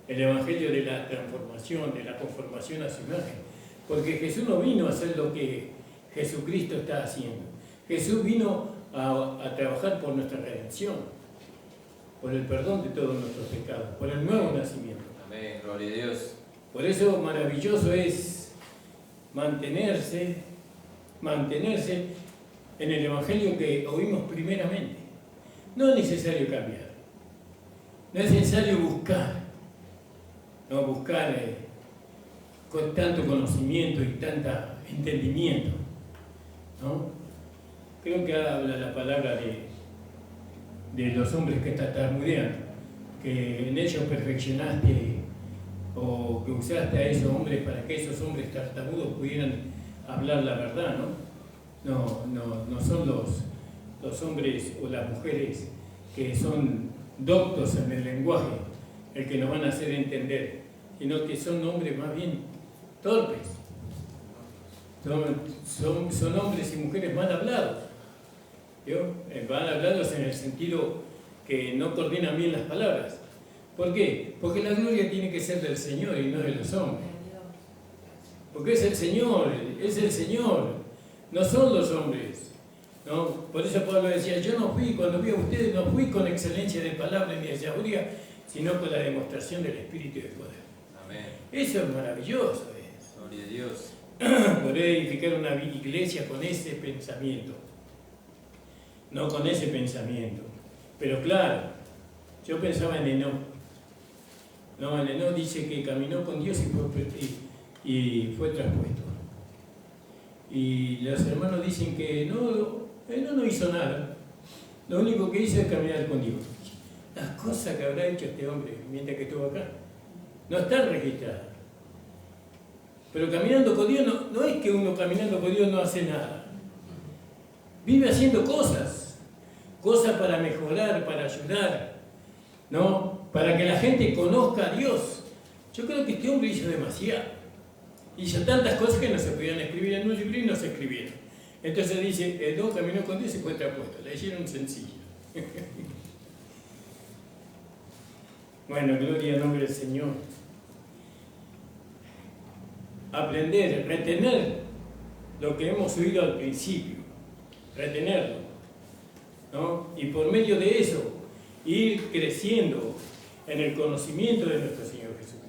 El evangelio de la transformación, de la conformación a su imagen. Porque Jesús no vino a hacer lo que Jesucristo está haciendo. Jesús vino a trabajar por nuestra redención, por el perdón de todos nuestros pecados, por el nuevo nacimiento. Amén, gloria a Dios. Por eso maravilloso es mantenerse en el evangelio que oímos primeramente. No es necesario cambiar. No es necesario buscar con tanto conocimiento y tanto entendimiento, ¿no? Creo que habla la palabra de los hombres que tartamudean, que en ellos perfeccionaste o que usaste a esos hombres para que esos hombres tartamudos pudieran hablar la verdad, ¿no? No son los hombres o las mujeres que son doctos en el lenguaje el que nos van a hacer entender, sino que son hombres más bien torpes. Son hombres y mujeres mal hablados. Mal hablados en el sentido que no coordinan bien las palabras. ¿Por qué? Porque la gloria tiene que ser del Señor y no de los hombres. Porque es el Señor, no son los hombres. ¿No? Por eso Pablo decía, yo no fui, cuando vi a ustedes, no fui con excelencia de palabra ni de sabiduría, sino con la demostración del Espíritu y del poder. Amén. Eso es maravilloso. Gloria a Dios. Poder edificar una iglesia con ese pensamiento. No con ese pensamiento. Pero claro, yo pensaba en Enoc. No, en Enoc dice que caminó con Dios y fue traspuesto. Y los hermanos dicen que él no hizo nada. Lo único que hizo es caminar con Dios. Las cosas que habrá hecho este hombre mientras que estuvo acá no están registradas. Pero caminando con Dios no es que uno caminando con Dios no hace nada. Vive haciendo cosas para mejorar, para ayudar, ¿no? Para que la gente conozca a Dios. Yo creo que este hombre hizo demasiado. Hizo tantas cosas que no se podían escribir en un libro y no se escribieron. Entonces dice, no caminó con Dios y fue traspuesto. Le hicieron sencillo. Bueno, gloria al nombre del Señor. Aprender, retener lo que hemos oído al principio. Retenerlo, ¿no? Y por medio de eso, ir creciendo en el conocimiento de nuestro Señor Jesucristo,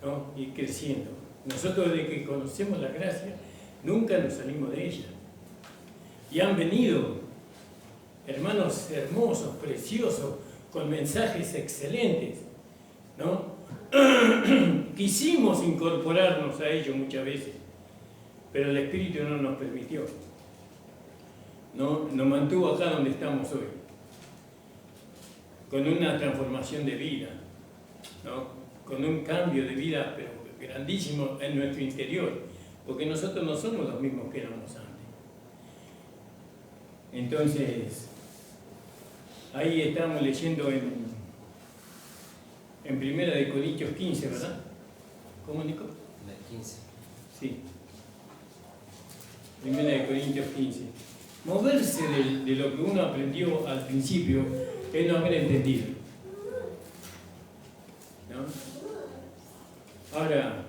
¿no? Ir creciendo. Nosotros desde que conocemos la gracia, nunca nos salimos de ella. Y han venido hermanos hermosos, preciosos, con mensajes excelentes, ¿no? Quisimos incorporarnos a ellos muchas veces, pero el Espíritu no nos permitió. ¿No? Nos mantuvo acá donde estamos hoy, con una transformación de vida, ¿no? Con un cambio de vida pero grandísimo en nuestro interior, porque nosotros no somos los mismos que éramos antes. Entonces, ahí estamos leyendo en 1 Corintios 15, ¿verdad? ¿Cómo, Nico? En el 15. Sí. 1 Corintios 15. Moverse de lo que uno aprendió al principio es no haber entendido, ¿no? Ahora,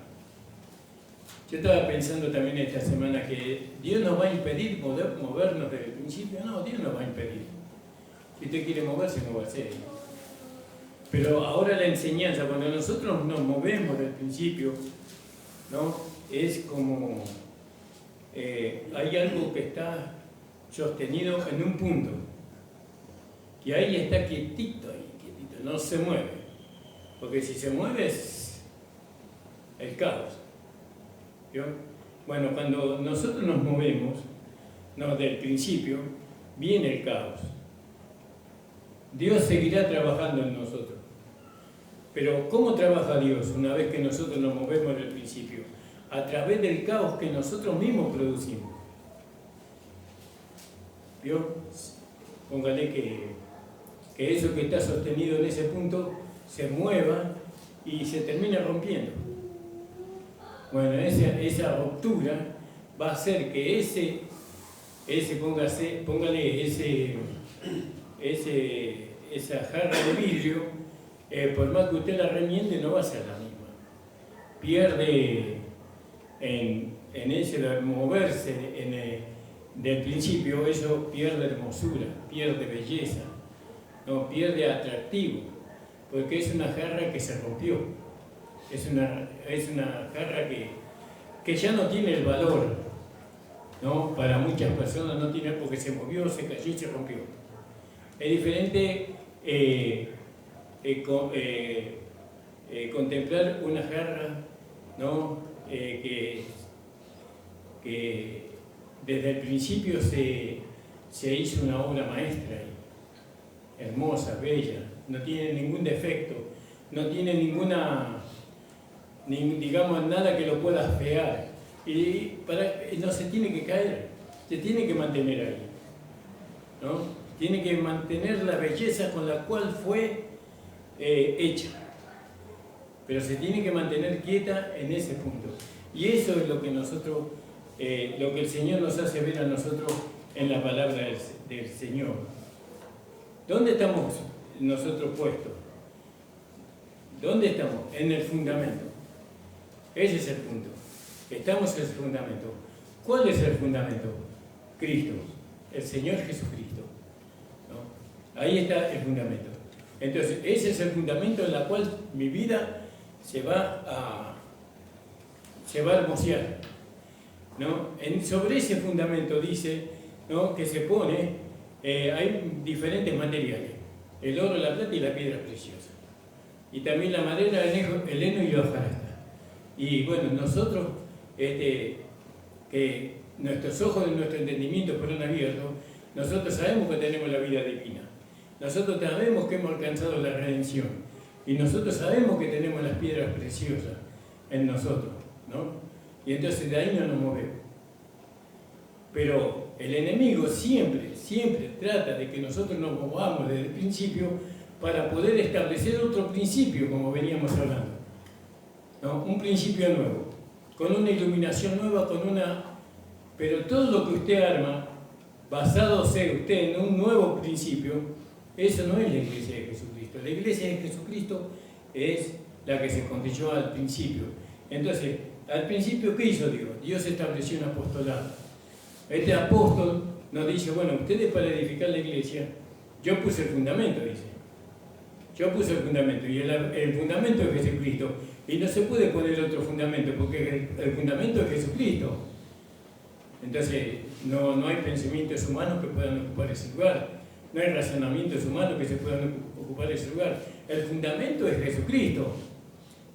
yo estaba pensando también esta semana que Dios nos va a impedir poder movernos desde el principio. No, Dios nos va a impedir. Si usted quiere moverse, moverse. Pero ahora la enseñanza, cuando nosotros nos movemos del principio, ¿no? Es como hay algo que está sostenido en un punto, y ahí está quietito, no se mueve, porque si se mueve es el caos. ¿Vio? Bueno, cuando nosotros nos movemos, no, del principio, viene el caos. Dios seguirá trabajando en nosotros. Pero ¿cómo trabaja Dios una vez que nosotros nos movemos del principio? A través del caos que nosotros mismos producimos. ¿Vio? Póngale que eso que está sostenido en ese punto se mueva y se termina rompiendo. Bueno, esa ruptura va a hacer que póngale esa jarra de vidrio, por más que usted la remiende, no va a ser la misma. Pierde en ese moverse del principio, eso pierde hermosura, pierde belleza, no pierde atractivo, porque es una jarra que se rompió, es una jarra que ya no tiene el valor, ¿no? Para muchas personas no tiene, porque se movió, se cayó y se rompió. Es diferente contemplar una jarra, ¿no? Que desde el principio se hizo una obra maestra ahí, hermosa, bella, no tiene ningún defecto, no tiene digamos, nada que lo pueda afear. Y no se tiene que caer, se tiene que mantener ahí, ¿no? Tiene que mantener la belleza con la cual fue hecha, pero se tiene que mantener quieta en ese punto. Y eso es lo que nosotros, lo que el Señor nos hace ver a nosotros en la palabra del Señor. ¿Dónde estamos nosotros puestos? ¿Dónde estamos? En el fundamento. Ese es el punto. Estamos en el fundamento. ¿Cuál es el fundamento? Cristo, el Señor Jesucristo, ¿no? Ahí está el fundamento. Entonces, ese es el fundamento en el cual mi vida se va a hermosear, ¿no? Sobre ese fundamento dice, ¿no?, que se pone, hay diferentes materiales: el oro, la plata y la piedra preciosa, y también la madera, el heno y la hojarasca. Y bueno, nosotros, que nuestros ojos y nuestro entendimiento fueron abiertos, nosotros sabemos que tenemos la vida divina, nosotros sabemos que hemos alcanzado la redención, y nosotros sabemos que tenemos las piedras preciosas en nosotros, ¿no? Y entonces de ahí no nos movemos. Pero el enemigo siempre trata de que nosotros nos movamos desde el principio para poder establecer otro principio, como veníamos hablando, ¿no? Un principio nuevo, con una iluminación nueva, pero todo lo que usted arma, basado sea usted en un nuevo principio, eso no es la iglesia de Jesucristo. La iglesia de Jesucristo es la que se construyó al principio. Entonces, al principio, ¿qué hizo Dios? Dios estableció un apostolado. Este apóstol nos dice, bueno, ustedes para edificar la iglesia, yo puse el fundamento, dice. Yo puse el fundamento, y el fundamento es Jesucristo. Y no se puede poner otro fundamento, porque el fundamento es Jesucristo. Entonces, no hay pensamientos humanos que puedan ocupar ese lugar. No hay razonamientos humanos que se puedan ocupar ese lugar. El fundamento es Jesucristo.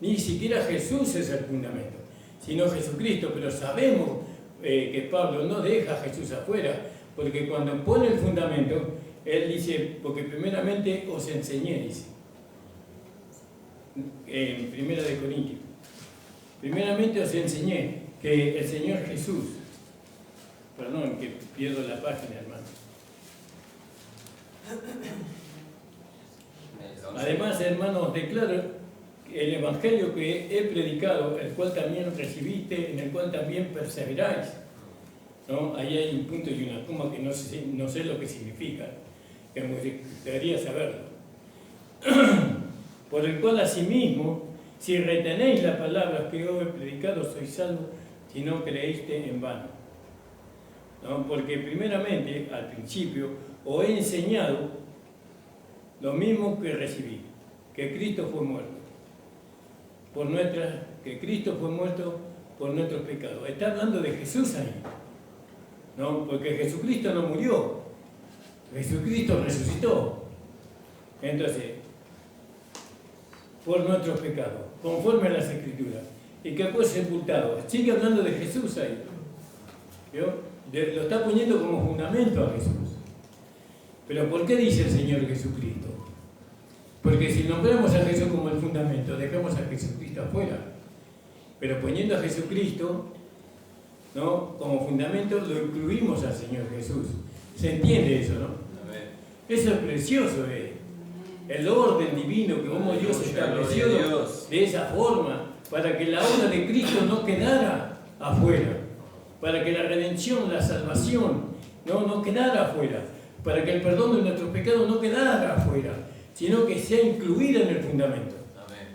Ni siquiera Jesús es el fundamento, sino Jesucristo. Pero sabemos que Pablo no deja a Jesús afuera, porque cuando pone el fundamento, él dice, porque primeramente os enseñé, dice, en 1 Corintios, primeramente os enseñé que el Señor Jesús, perdón, que pierdo la página, hermano. Además, hermanos, declaro el evangelio que he predicado, el cual también recibiste, en el cual también perseveráis, ¿no? Ahí hay un punto y una coma que no sé lo que significa, que me gustaría saberlo. Por el cual asimismo, si retenéis la palabra que os he predicado, sois salvos, si no creíste en vano, ¿no? Porque primeramente, al principio, os he enseñado lo mismo que recibí, que Cristo fue muerto por nuestros pecados. Está hablando de Jesús ahí, ¿no? Porque Jesucristo no murió, Jesucristo resucitó. Entonces, por nuestros pecados, conforme a las Escrituras, y que fue sepultado. Sigue hablando de Jesús ahí, ¿vio? Lo está poniendo como fundamento a Jesús. Pero ¿por qué dice el Señor Jesucristo? Porque si nombramos a Jesús como el fundamento, dejamos a Jesucristo afuera. Pero poniendo a Jesucristo, ¿no?, como fundamento, lo incluimos al Señor Jesús. ¿Se entiende eso, no? Amén. Eso es precioso, el orden divino que como Dios estableció de esa forma, para que la obra de Cristo no quedara afuera, para que la redención, la salvación, no quedara afuera, para que el perdón de nuestros pecados no quedara afuera, sino que sea incluida en el fundamento. Amén.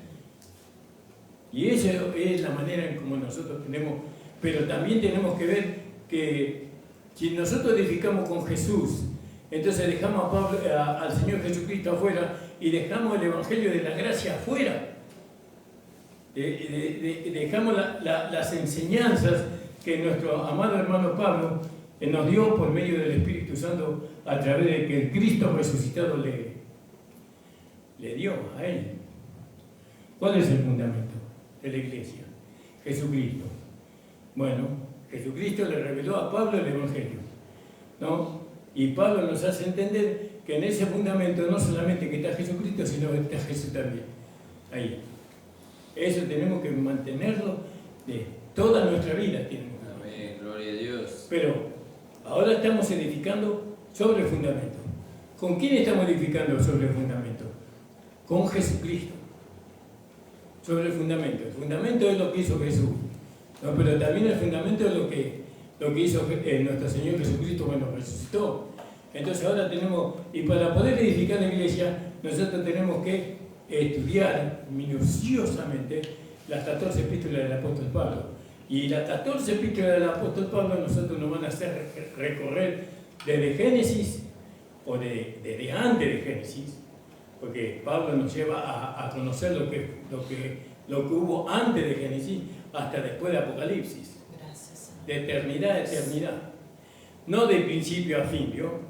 Y esa es la manera en como nosotros tenemos, pero también tenemos que ver que si nosotros edificamos con Jesús, entonces dejamos al Señor Jesucristo afuera y dejamos el Evangelio de la gracia afuera. Dejamos las enseñanzas que nuestro amado hermano Pablo nos dio por medio del Espíritu Santo a través de que el Cristo resucitado le dio a él. ¿Cuál es el fundamento de la iglesia? Jesucristo. Bueno, Jesucristo le reveló a Pablo el Evangelio, ¿no? Y Pablo nos hace entender que en ese fundamento no solamente que está Jesucristo, sino que está Jesús también. Ahí. Eso tenemos que mantenerlo de toda nuestra vida. Amén, gloria a Dios. Pero ahora estamos edificando sobre el fundamento. ¿Con quién estamos edificando sobre el fundamento? Con Jesucristo. Sobre el fundamento. El fundamento es lo que hizo Jesús. ¿No? Pero también el fundamento es lo que hizo nuestro Señor Jesucristo cuando resucitó. Entonces ahora tenemos, y para poder edificar la iglesia, nosotros tenemos que estudiar minuciosamente las 14 epístolas del apóstol Pablo. Y las 14 epístolas del apóstol Pablo nosotros nos van a hacer recorrer desde Génesis, o desde antes de Génesis, porque Pablo nos lleva a conocer lo que hubo antes de Génesis hasta después de Apocalipsis. Gracias. De eternidad a eternidad. No de principio a fin, ¿vio?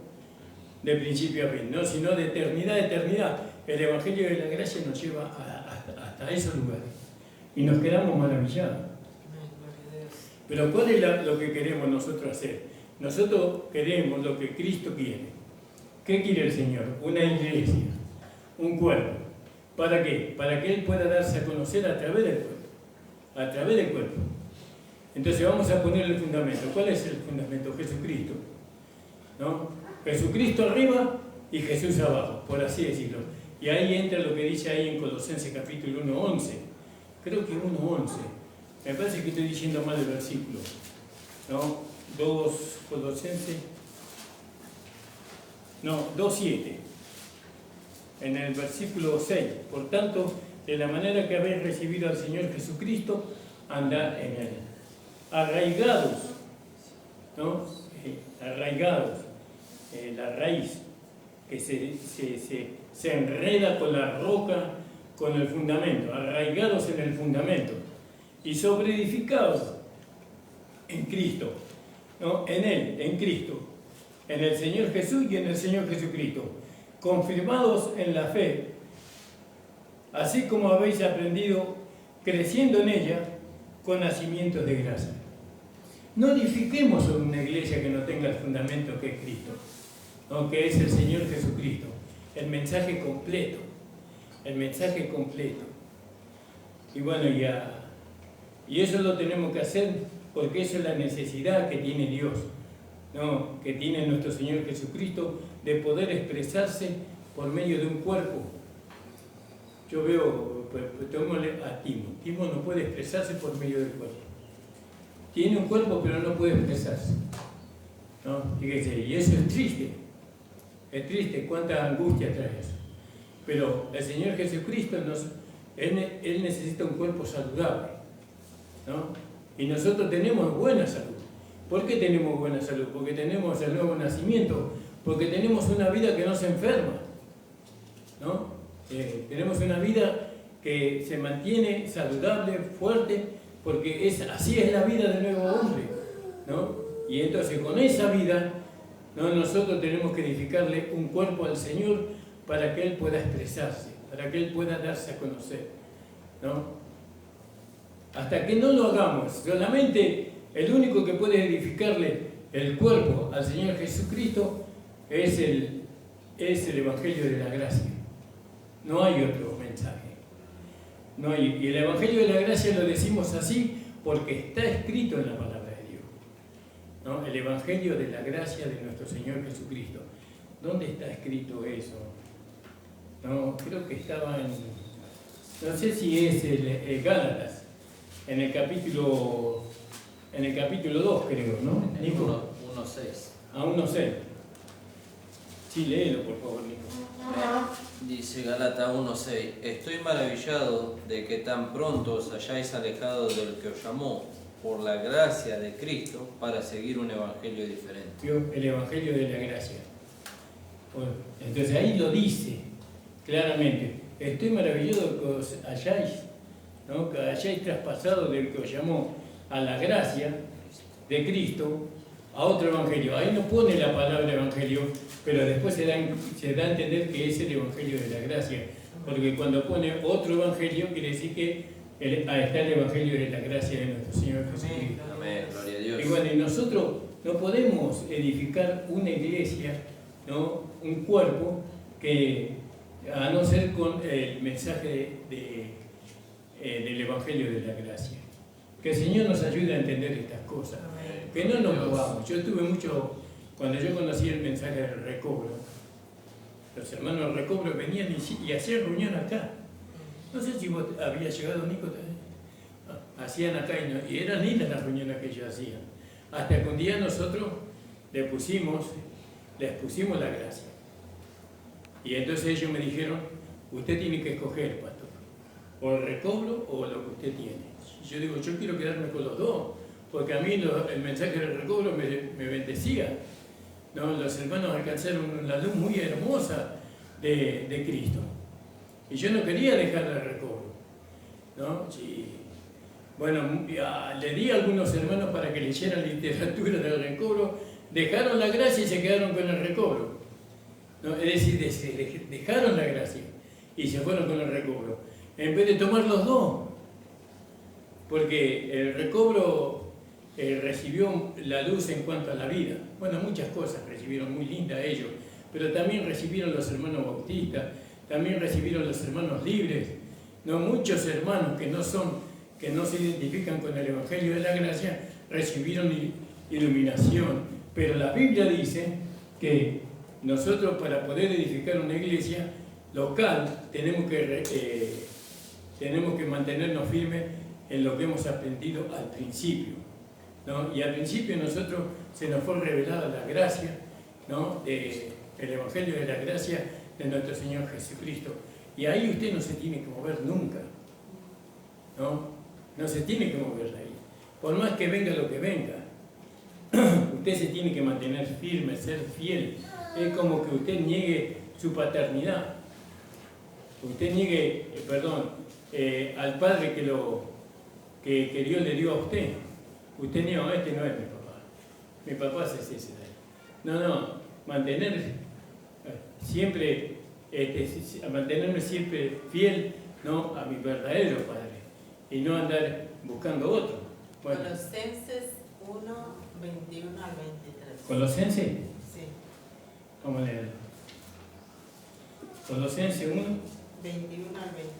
De principio a fin, no, sino de eternidad a eternidad. El Evangelio de la Gracia nos lleva hasta esos lugares. Y nos quedamos maravillados. Pero ¿cuál es lo que queremos nosotros hacer? Nosotros queremos lo que Cristo quiere. ¿Qué quiere el Señor? Una iglesia, un cuerpo. ¿Para qué? Para que Él pueda darse a conocer a través del cuerpo. A través del cuerpo. Entonces vamos a poner el fundamento. ¿Cuál es el fundamento? Jesucristo. ¿No? Jesucristo arriba y Jesús abajo, por así decirlo. Y ahí entra lo que dice ahí en Colosenses capítulo 1:11. Creo que 1:11. Me parece que estoy diciendo mal el versículo. ¿No? 2 Colosenses. No, 2:7. En el versículo 6. Por tanto, de la manera que habéis recibido al Señor Jesucristo, andad en Él. Arraigados, ¿no? Arraigados. La raíz que se enreda con la roca, con el fundamento, arraigados en el fundamento y sobreedificados en Cristo, ¿no? En Él, en Cristo, en el Señor Jesús y en el Señor Jesucristo, confirmados en la fe, así como habéis aprendido, creciendo en ella con nacimientos de gracia. No edifiquemos sobre una iglesia que no tenga el fundamento que es Cristo, ¿no? Que es el Señor Jesucristo, el mensaje completo, el mensaje completo. Y bueno, y eso lo tenemos que hacer porque esa es la necesidad que tiene Dios, ¿no? Que tiene nuestro Señor Jesucristo de poder expresarse por medio de un cuerpo. Yo veo, pues, tomémosle a Timo no puede expresarse por medio del cuerpo. Tiene un cuerpo pero no puede expresarse, ¿no? Fíjese, y eso es triste. Es triste, cuánta angustia trae eso. Pero el Señor Jesucristo, Él necesita un cuerpo saludable, ¿no? Y nosotros tenemos buena salud. ¿Por qué tenemos buena salud? Porque tenemos el nuevo nacimiento, porque tenemos una vida que no se enferma, ¿no? Tenemos una vida que se mantiene saludable, fuerte, porque así es la vida del nuevo hombre, ¿no? Y entonces con esa vida, ¿no? Nosotros tenemos que edificarle un cuerpo al Señor para que Él pueda expresarse, para que Él pueda darse a conocer, ¿no? Hasta que no lo hagamos, solamente el único que puede edificarle el cuerpo al Señor Jesucristo es el Evangelio de la Gracia. No hay otro mensaje. No hay, y el Evangelio de la Gracia lo decimos así porque está escrito en la palabra de Dios, ¿no? El Evangelio de la Gracia de nuestro Señor Jesucristo. ¿Dónde está escrito eso? No, creo que estaba no sé si es el Gálatas, en el capítulo 2, creo, ¿no? En 1:6. A 1:6. Sí, léelo, por favor, Nico. Dice Gálatas 1:6: Estoy maravillado de que tan pronto os hayáis alejado del que os llamó por la gracia de Cristo para seguir un evangelio diferente. El Evangelio de la Gracia. Bueno, entonces ahí lo dice claramente. Estoy maravillado de que os hayáis, ¿no? Que hayáis traspasado del que os llamó a la gracia de Cristo a otro evangelio. Ahí no pone la palabra evangelio, pero después se da a entender que es el Evangelio de la Gracia, porque cuando pone otro Evangelio quiere decir que está el Evangelio de la Gracia de nuestro Señor Jesucristo. Amén, gloria a Dios. Y bueno, y nosotros no podemos edificar una iglesia, ¿no? un cuerpo que, a no ser con el mensaje del Evangelio de la Gracia. Que el Señor nos ayude a entender estas cosas. Que no nos movamos. Yo tuve mucho, cuando yo conocí el mensaje del recobro, los hermanos del recobro venían y hacían reunión acá. No sé si vos habías llegado, Nico, también. Hacían acá y eran lindas las reuniones que ellos hacían. Hasta que un día nosotros les pusimos la gracia. Y entonces ellos me dijeron, usted tiene que escoger, pastor, o el recobro o lo que usted tiene. Y yo digo, yo quiero quedarme con los dos, porque a mí el mensaje del recobro me bendecía. ¿No? Los hermanos alcanzaron una luz muy hermosa de Cristo. Y yo no quería dejar el recobro. ¿No? Bueno, le di a algunos hermanos para que leyeran literatura del recobro, dejaron la gracia y se quedaron con el recobro. ¿No? Es decir, dejaron la gracia y se fueron con el recobro. En vez de tomar los dos, porque el recobro recibió la luz en cuanto a la vida. Bueno, muchas cosas recibieron muy lindas ellos, pero también recibieron los hermanos bautistas, también recibieron los hermanos libres. No, muchos hermanos que no se identifican con el Evangelio de la Gracia recibieron iluminación. Pero la Biblia dice que nosotros, para poder edificar una iglesia local, tenemos que mantenernos firmes en lo que hemos aprendido al principio, ¿no? Y al principio nosotros se nos fue revelada la gracia, ¿no? El Evangelio de la Gracia de nuestro Señor Jesucristo. Y ahí usted no se tiene que mover nunca, ¿no? No se tiene que mover de ahí. Por más que venga lo que venga, usted se tiene que mantener firme, ser fiel. Es como que usted niegue su paternidad. Usted niegue, al Padre que Dios le dio a usted. Usted niega, este no es mi papá. Mi papá es ese. No, mantenerme siempre fiel, ¿no? A mi verdadero Padre. Y no andar buscando otro. Bueno. Colosenses 1, 21 al 23. ¿Colosenses? Sí. Vamos a leer. Colosenses 1, 21 al 23.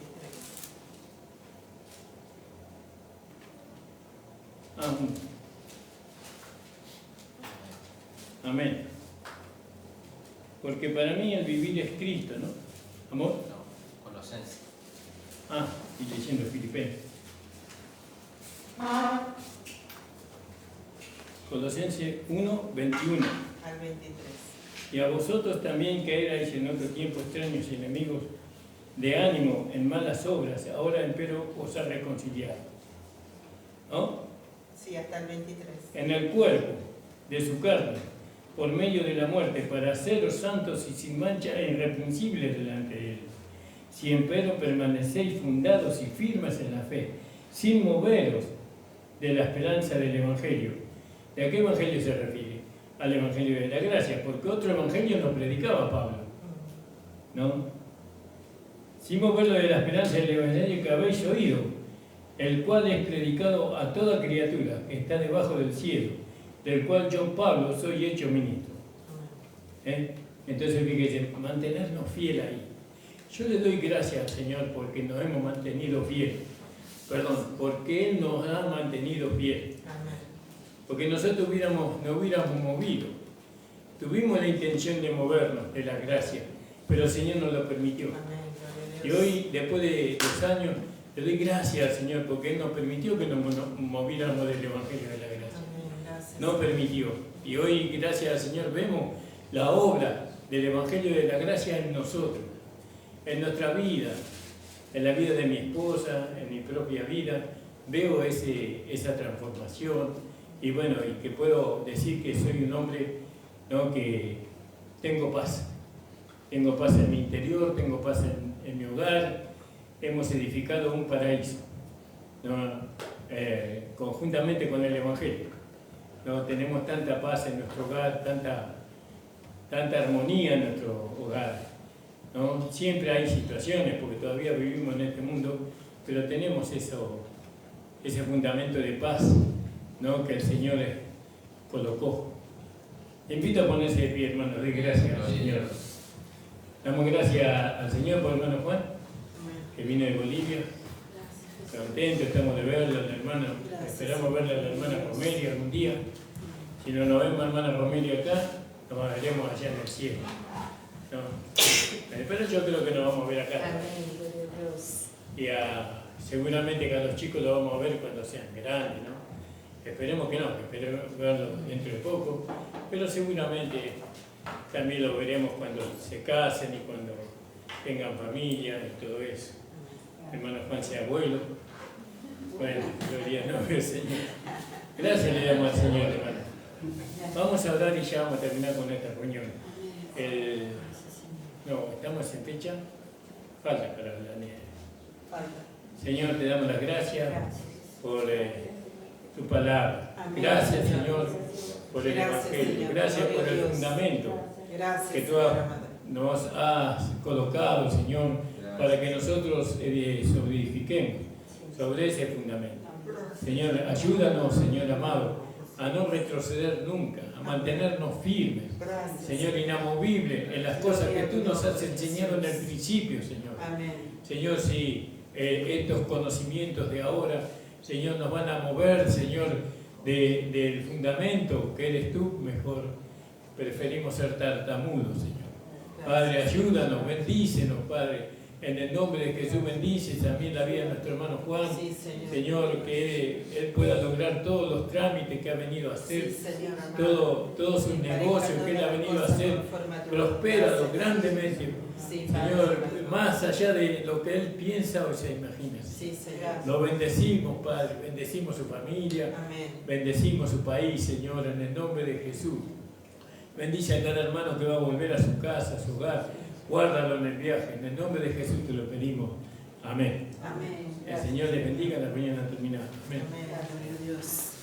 Amén. Porque para mí el vivir es Cristo, ¿no? ¿Amor? No, Colosenses. Y leyendo Filipenses. Colosenses 1, 21. Al 23. Y a vosotros también que erais en otro tiempo extraños y enemigos de ánimo en malas obras, ahora empero os ha reconciliado. ¿No? Sí, hasta el 23. En el cuerpo de su carne, por medio de la muerte, para haceros santos y sin mancha e irreprensibles delante de Él. Si empero permanecéis fundados y firmes en la fe, sin moveros de la esperanza del Evangelio. ¿De a qué Evangelio se refiere? Al Evangelio de la Gracia, porque otro Evangelio no predicaba Pablo, ¿no? Sin moverlo de la esperanza del Evangelio que habéis oído, el cual es predicado a toda criatura que está debajo del cielo, del cual yo, Pablo, soy hecho ministro. Entonces, fíjese, mantenernos fiel ahí. Yo le doy gracias al Señor porque nos hemos mantenido fiel. Porque Él nos ha mantenido fiel. Porque nosotros no hubiéramos movido. Tuvimos la intención de movernos de la gracia, pero el Señor nos lo permitió. Y hoy, después de 2 años, le doy gracias al Señor porque Él nos permitió que nos moviéramos del Evangelio de la Gracia. Nos permitió. Y hoy, gracias al Señor, vemos la obra del Evangelio de la Gracia en nosotros, en nuestra vida, en la vida de mi esposa, en mi propia vida. Veo esa transformación y bueno, y que puedo decir que soy un hombre, ¿no? Que tengo paz. Tengo paz en mi interior, tengo paz en mi hogar. Hemos edificado un paraíso, ¿no? Conjuntamente con el Evangelio, ¿no? Tenemos tanta paz en nuestro hogar, tanta armonía en nuestro hogar, ¿no? Siempre hay situaciones, porque todavía vivimos en este mundo, pero tenemos ese fundamento de paz, ¿no? Que el Señor colocó. Te invito a ponerse de pie, hermano, de gracias al Señor. Damos gracias al Señor por el hermano Juan, que vino de Bolivia. Contento, estamos de verlo, la hermana. Esperamos verla a la hermana Romelia algún día. Si no nos vemos, hermana Romelia, acá, nos veremos allá en el cielo. ¿No? Pero yo creo que nos vamos a ver acá. Y seguramente que a los chicos los vamos a ver cuando sean grandes, ¿no? Esperemos que no, esperemos verlos dentro de poco, pero seguramente también los veremos cuando se casen y cuando tengan familia y todo eso. Hermano Juan sea abuelo. Bueno, gloria al nombre del Señor. Gracias le damos al Señor, hermano. Vamos a orar y ya vamos a terminar con esta reunión. No, estamos en fecha. Falta para la nieve. Señor, te damos las gracias por tu palabra. Gracias, Señor, por el Evangelio. Gracias por el fundamento que tú nos has colocado, Señor, para que nosotros edifiquemos sobre ese fundamento. Señor, ayúdanos, Señor amado, a no retroceder nunca, a mantenernos firmes, Señor, inamovibles en las cosas que tú nos has enseñado en el principio, Señor. Señor, si estos conocimientos de ahora, Señor, nos van a mover, Señor, del fundamento que eres tú, mejor preferimos ser tartamudos, Señor. Padre, ayúdanos, bendícenos, Padre. En el nombre de Jesús, bendice también la vida de nuestro hermano Juan. Sí, Señor. Señor, que él pueda lograr todos los trámites que ha venido a hacer, Sí, Señor, todos sus negocios que él ha venido a hacer, prospéralo grandemente. Sí, Señor, más allá de lo que él piensa o se imagina. Sí, Señor. Lo bendecimos, Padre, bendecimos su familia, Amén. bendecimos su país, Señor, en el nombre de Jesús. Bendice a cada hermano que va a volver a su casa, a su hogar. Guárdalo en el viaje. En el nombre de Jesús te lo pedimos. Amén. Amén. El Señor les bendiga. La reunión ha terminado. Amén. Amén. Gloria a Dios.